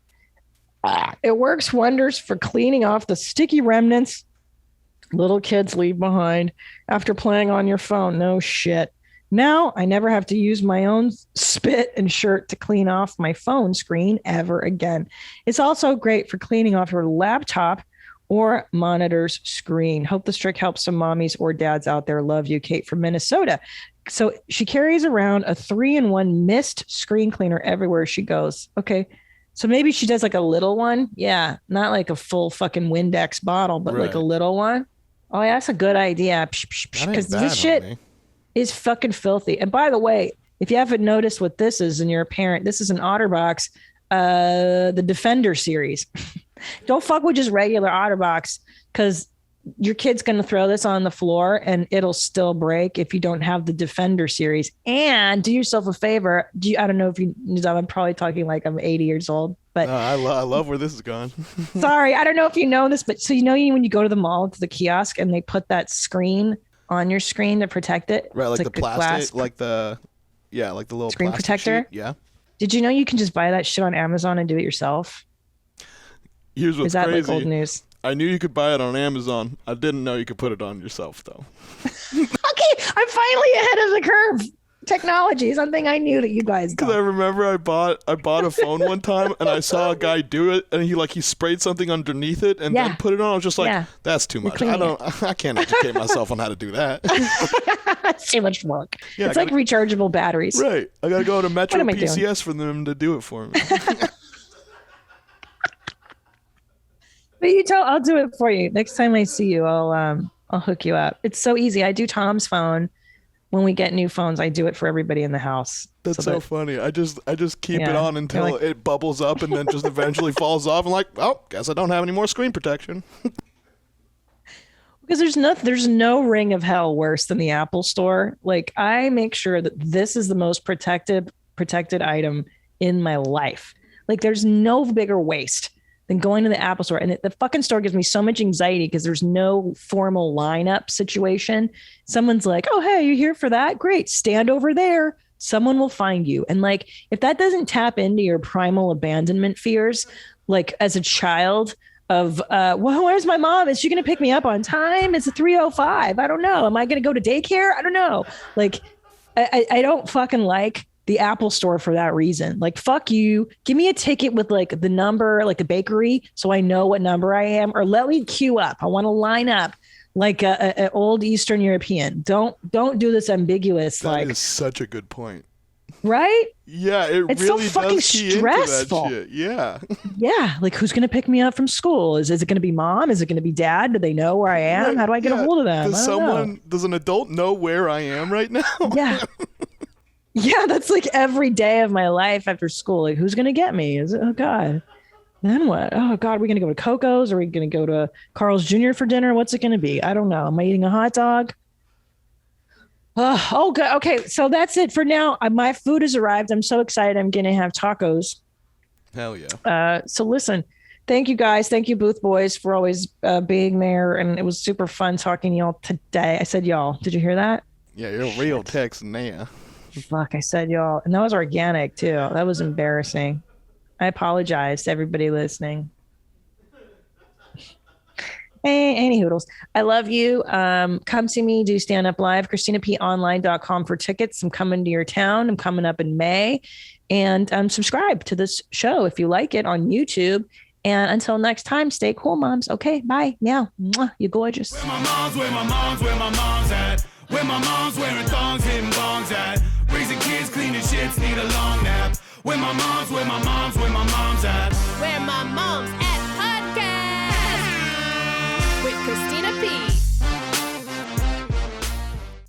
Speaker 2: It works wonders for cleaning off the sticky remnants little kids leave behind after playing on your phone. No shit. Now I never have to use my own spit and shirt to clean off my phone screen ever again. It's also great for cleaning off your laptop or monitor's screen. Hope this trick helps some mommies or dads out there. Love you, Kate from Minnesota. So she carries around a 3-in-1 mist screen cleaner everywhere she goes. Okay. So maybe she does like a little one. Yeah. Not like a full fucking Windex bottle, but like a little one. Oh, yeah, that's a good idea. Because this shit is fucking filthy. And by the way, if you haven't noticed what this is and you're a parent, this is an OtterBox, the Defender series. Don't fuck with just regular OtterBox, because your kid's going to throw this on the floor and it'll still break if you don't have the Defender series. And do yourself a favor. I don't know if you, I'm probably talking like I'm 80 years old, but
Speaker 1: no, I love where this is going.
Speaker 2: Sorry. I don't know if you know this, but so when you go to the mall to the kiosk and they put that screen on your screen to protect it.
Speaker 1: Right. Like the plastic, like the little
Speaker 2: screen protector.
Speaker 1: Sheet. Yeah.
Speaker 2: Did you know you can just buy that shit on Amazon and do it yourself?
Speaker 1: Here's what's crazy.
Speaker 2: Like old news?
Speaker 1: I knew you could buy it on Amazon. I didn't know you could put it on yourself, though.
Speaker 2: Okay, I'm finally ahead of the curve. Technology, something I knew that you guys don't.
Speaker 1: Because I remember I bought a phone one time and I saw a guy do it and he sprayed something underneath it and then put it on. I was just like, that's too much. I can't educate myself on how to do that.
Speaker 2: That's too much work. Yeah, it's like rechargeable batteries.
Speaker 1: Right. I gotta go to Metro PCS for them to do it for me.
Speaker 2: But I'll do it for you. Next time I see you, I'll hook you up. It's so easy. I do Tom's phone. When we get new phones, I do it for everybody in the house.
Speaker 1: That's so funny. I just keep it on until it bubbles up and then just eventually falls off. I'm like, oh, guess I don't have any more screen protection.
Speaker 2: Because there's no ring of hell worse than the Apple Store. Like, I make sure that this is the most protected item in my life. Like, there's no bigger waste than going to the Apple store. And the fucking store gives me so much anxiety because there's no formal lineup situation. Someone's like, oh, hey, you here for that? Great. Stand over there. Someone will find you. And like, if that doesn't tap into your primal abandonment fears, like as a child of, well, where's my mom? Is she going to pick me up on time? It's a 3:05. I don't know. Am I going to go to daycare? I don't know. Like, I don't fucking like the Apple store for that reason. Like, fuck you. Give me a ticket with like the number, like the bakery, so I know what number I am, or let me queue up. I want to line up like a old Eastern European. Don't do this ambiguous.
Speaker 1: That is such a good point.
Speaker 2: Right?
Speaker 1: Yeah, it's
Speaker 2: really
Speaker 1: so
Speaker 2: fucking
Speaker 1: does key
Speaker 2: stressful.
Speaker 1: into that shit. Yeah.
Speaker 2: Yeah, like who's gonna pick me up from school? Is it gonna be mom? Is it gonna be dad? Do they know where I am? How do I get a hold of them?
Speaker 1: Does an adult know where I am right now?
Speaker 2: Yeah. Yeah, that's like every day of my life after school. Like, who's gonna get me? Is it? Oh God. Then what? Oh God, we're gonna go to Coco's? Or are we gonna go to Carl's Jr. for dinner? What's it gonna be? I don't know. Am I eating a hot dog? Oh, good. Okay, so that's it for now. My food has arrived. I'm so excited. I'm gonna have tacos.
Speaker 1: Hell yeah.
Speaker 2: So listen, thank you guys. Thank you, Booth Boys, for always being there, and it was super fun talking to y'all today. I said y'all. Did you hear that?
Speaker 1: Yeah, you're real Texan now.
Speaker 2: Fuck, I said y'all, and that was organic too. That was embarrassing. I apologize to everybody listening. Any hoodles. I love you. Come see me do stand up live. ChristinaPOnline.com for tickets. I'm coming to your town. I'm coming up in May. And subscribe to this show if you like it on YouTube. And until next time, stay cool, moms. Okay, bye. Meow. Mwah, you're gorgeous.
Speaker 3: Where my mom's at? Where my mom's wearing thongs, hitting bongs at? Raising kids, cleaning shits, need a long nap. Where my mom's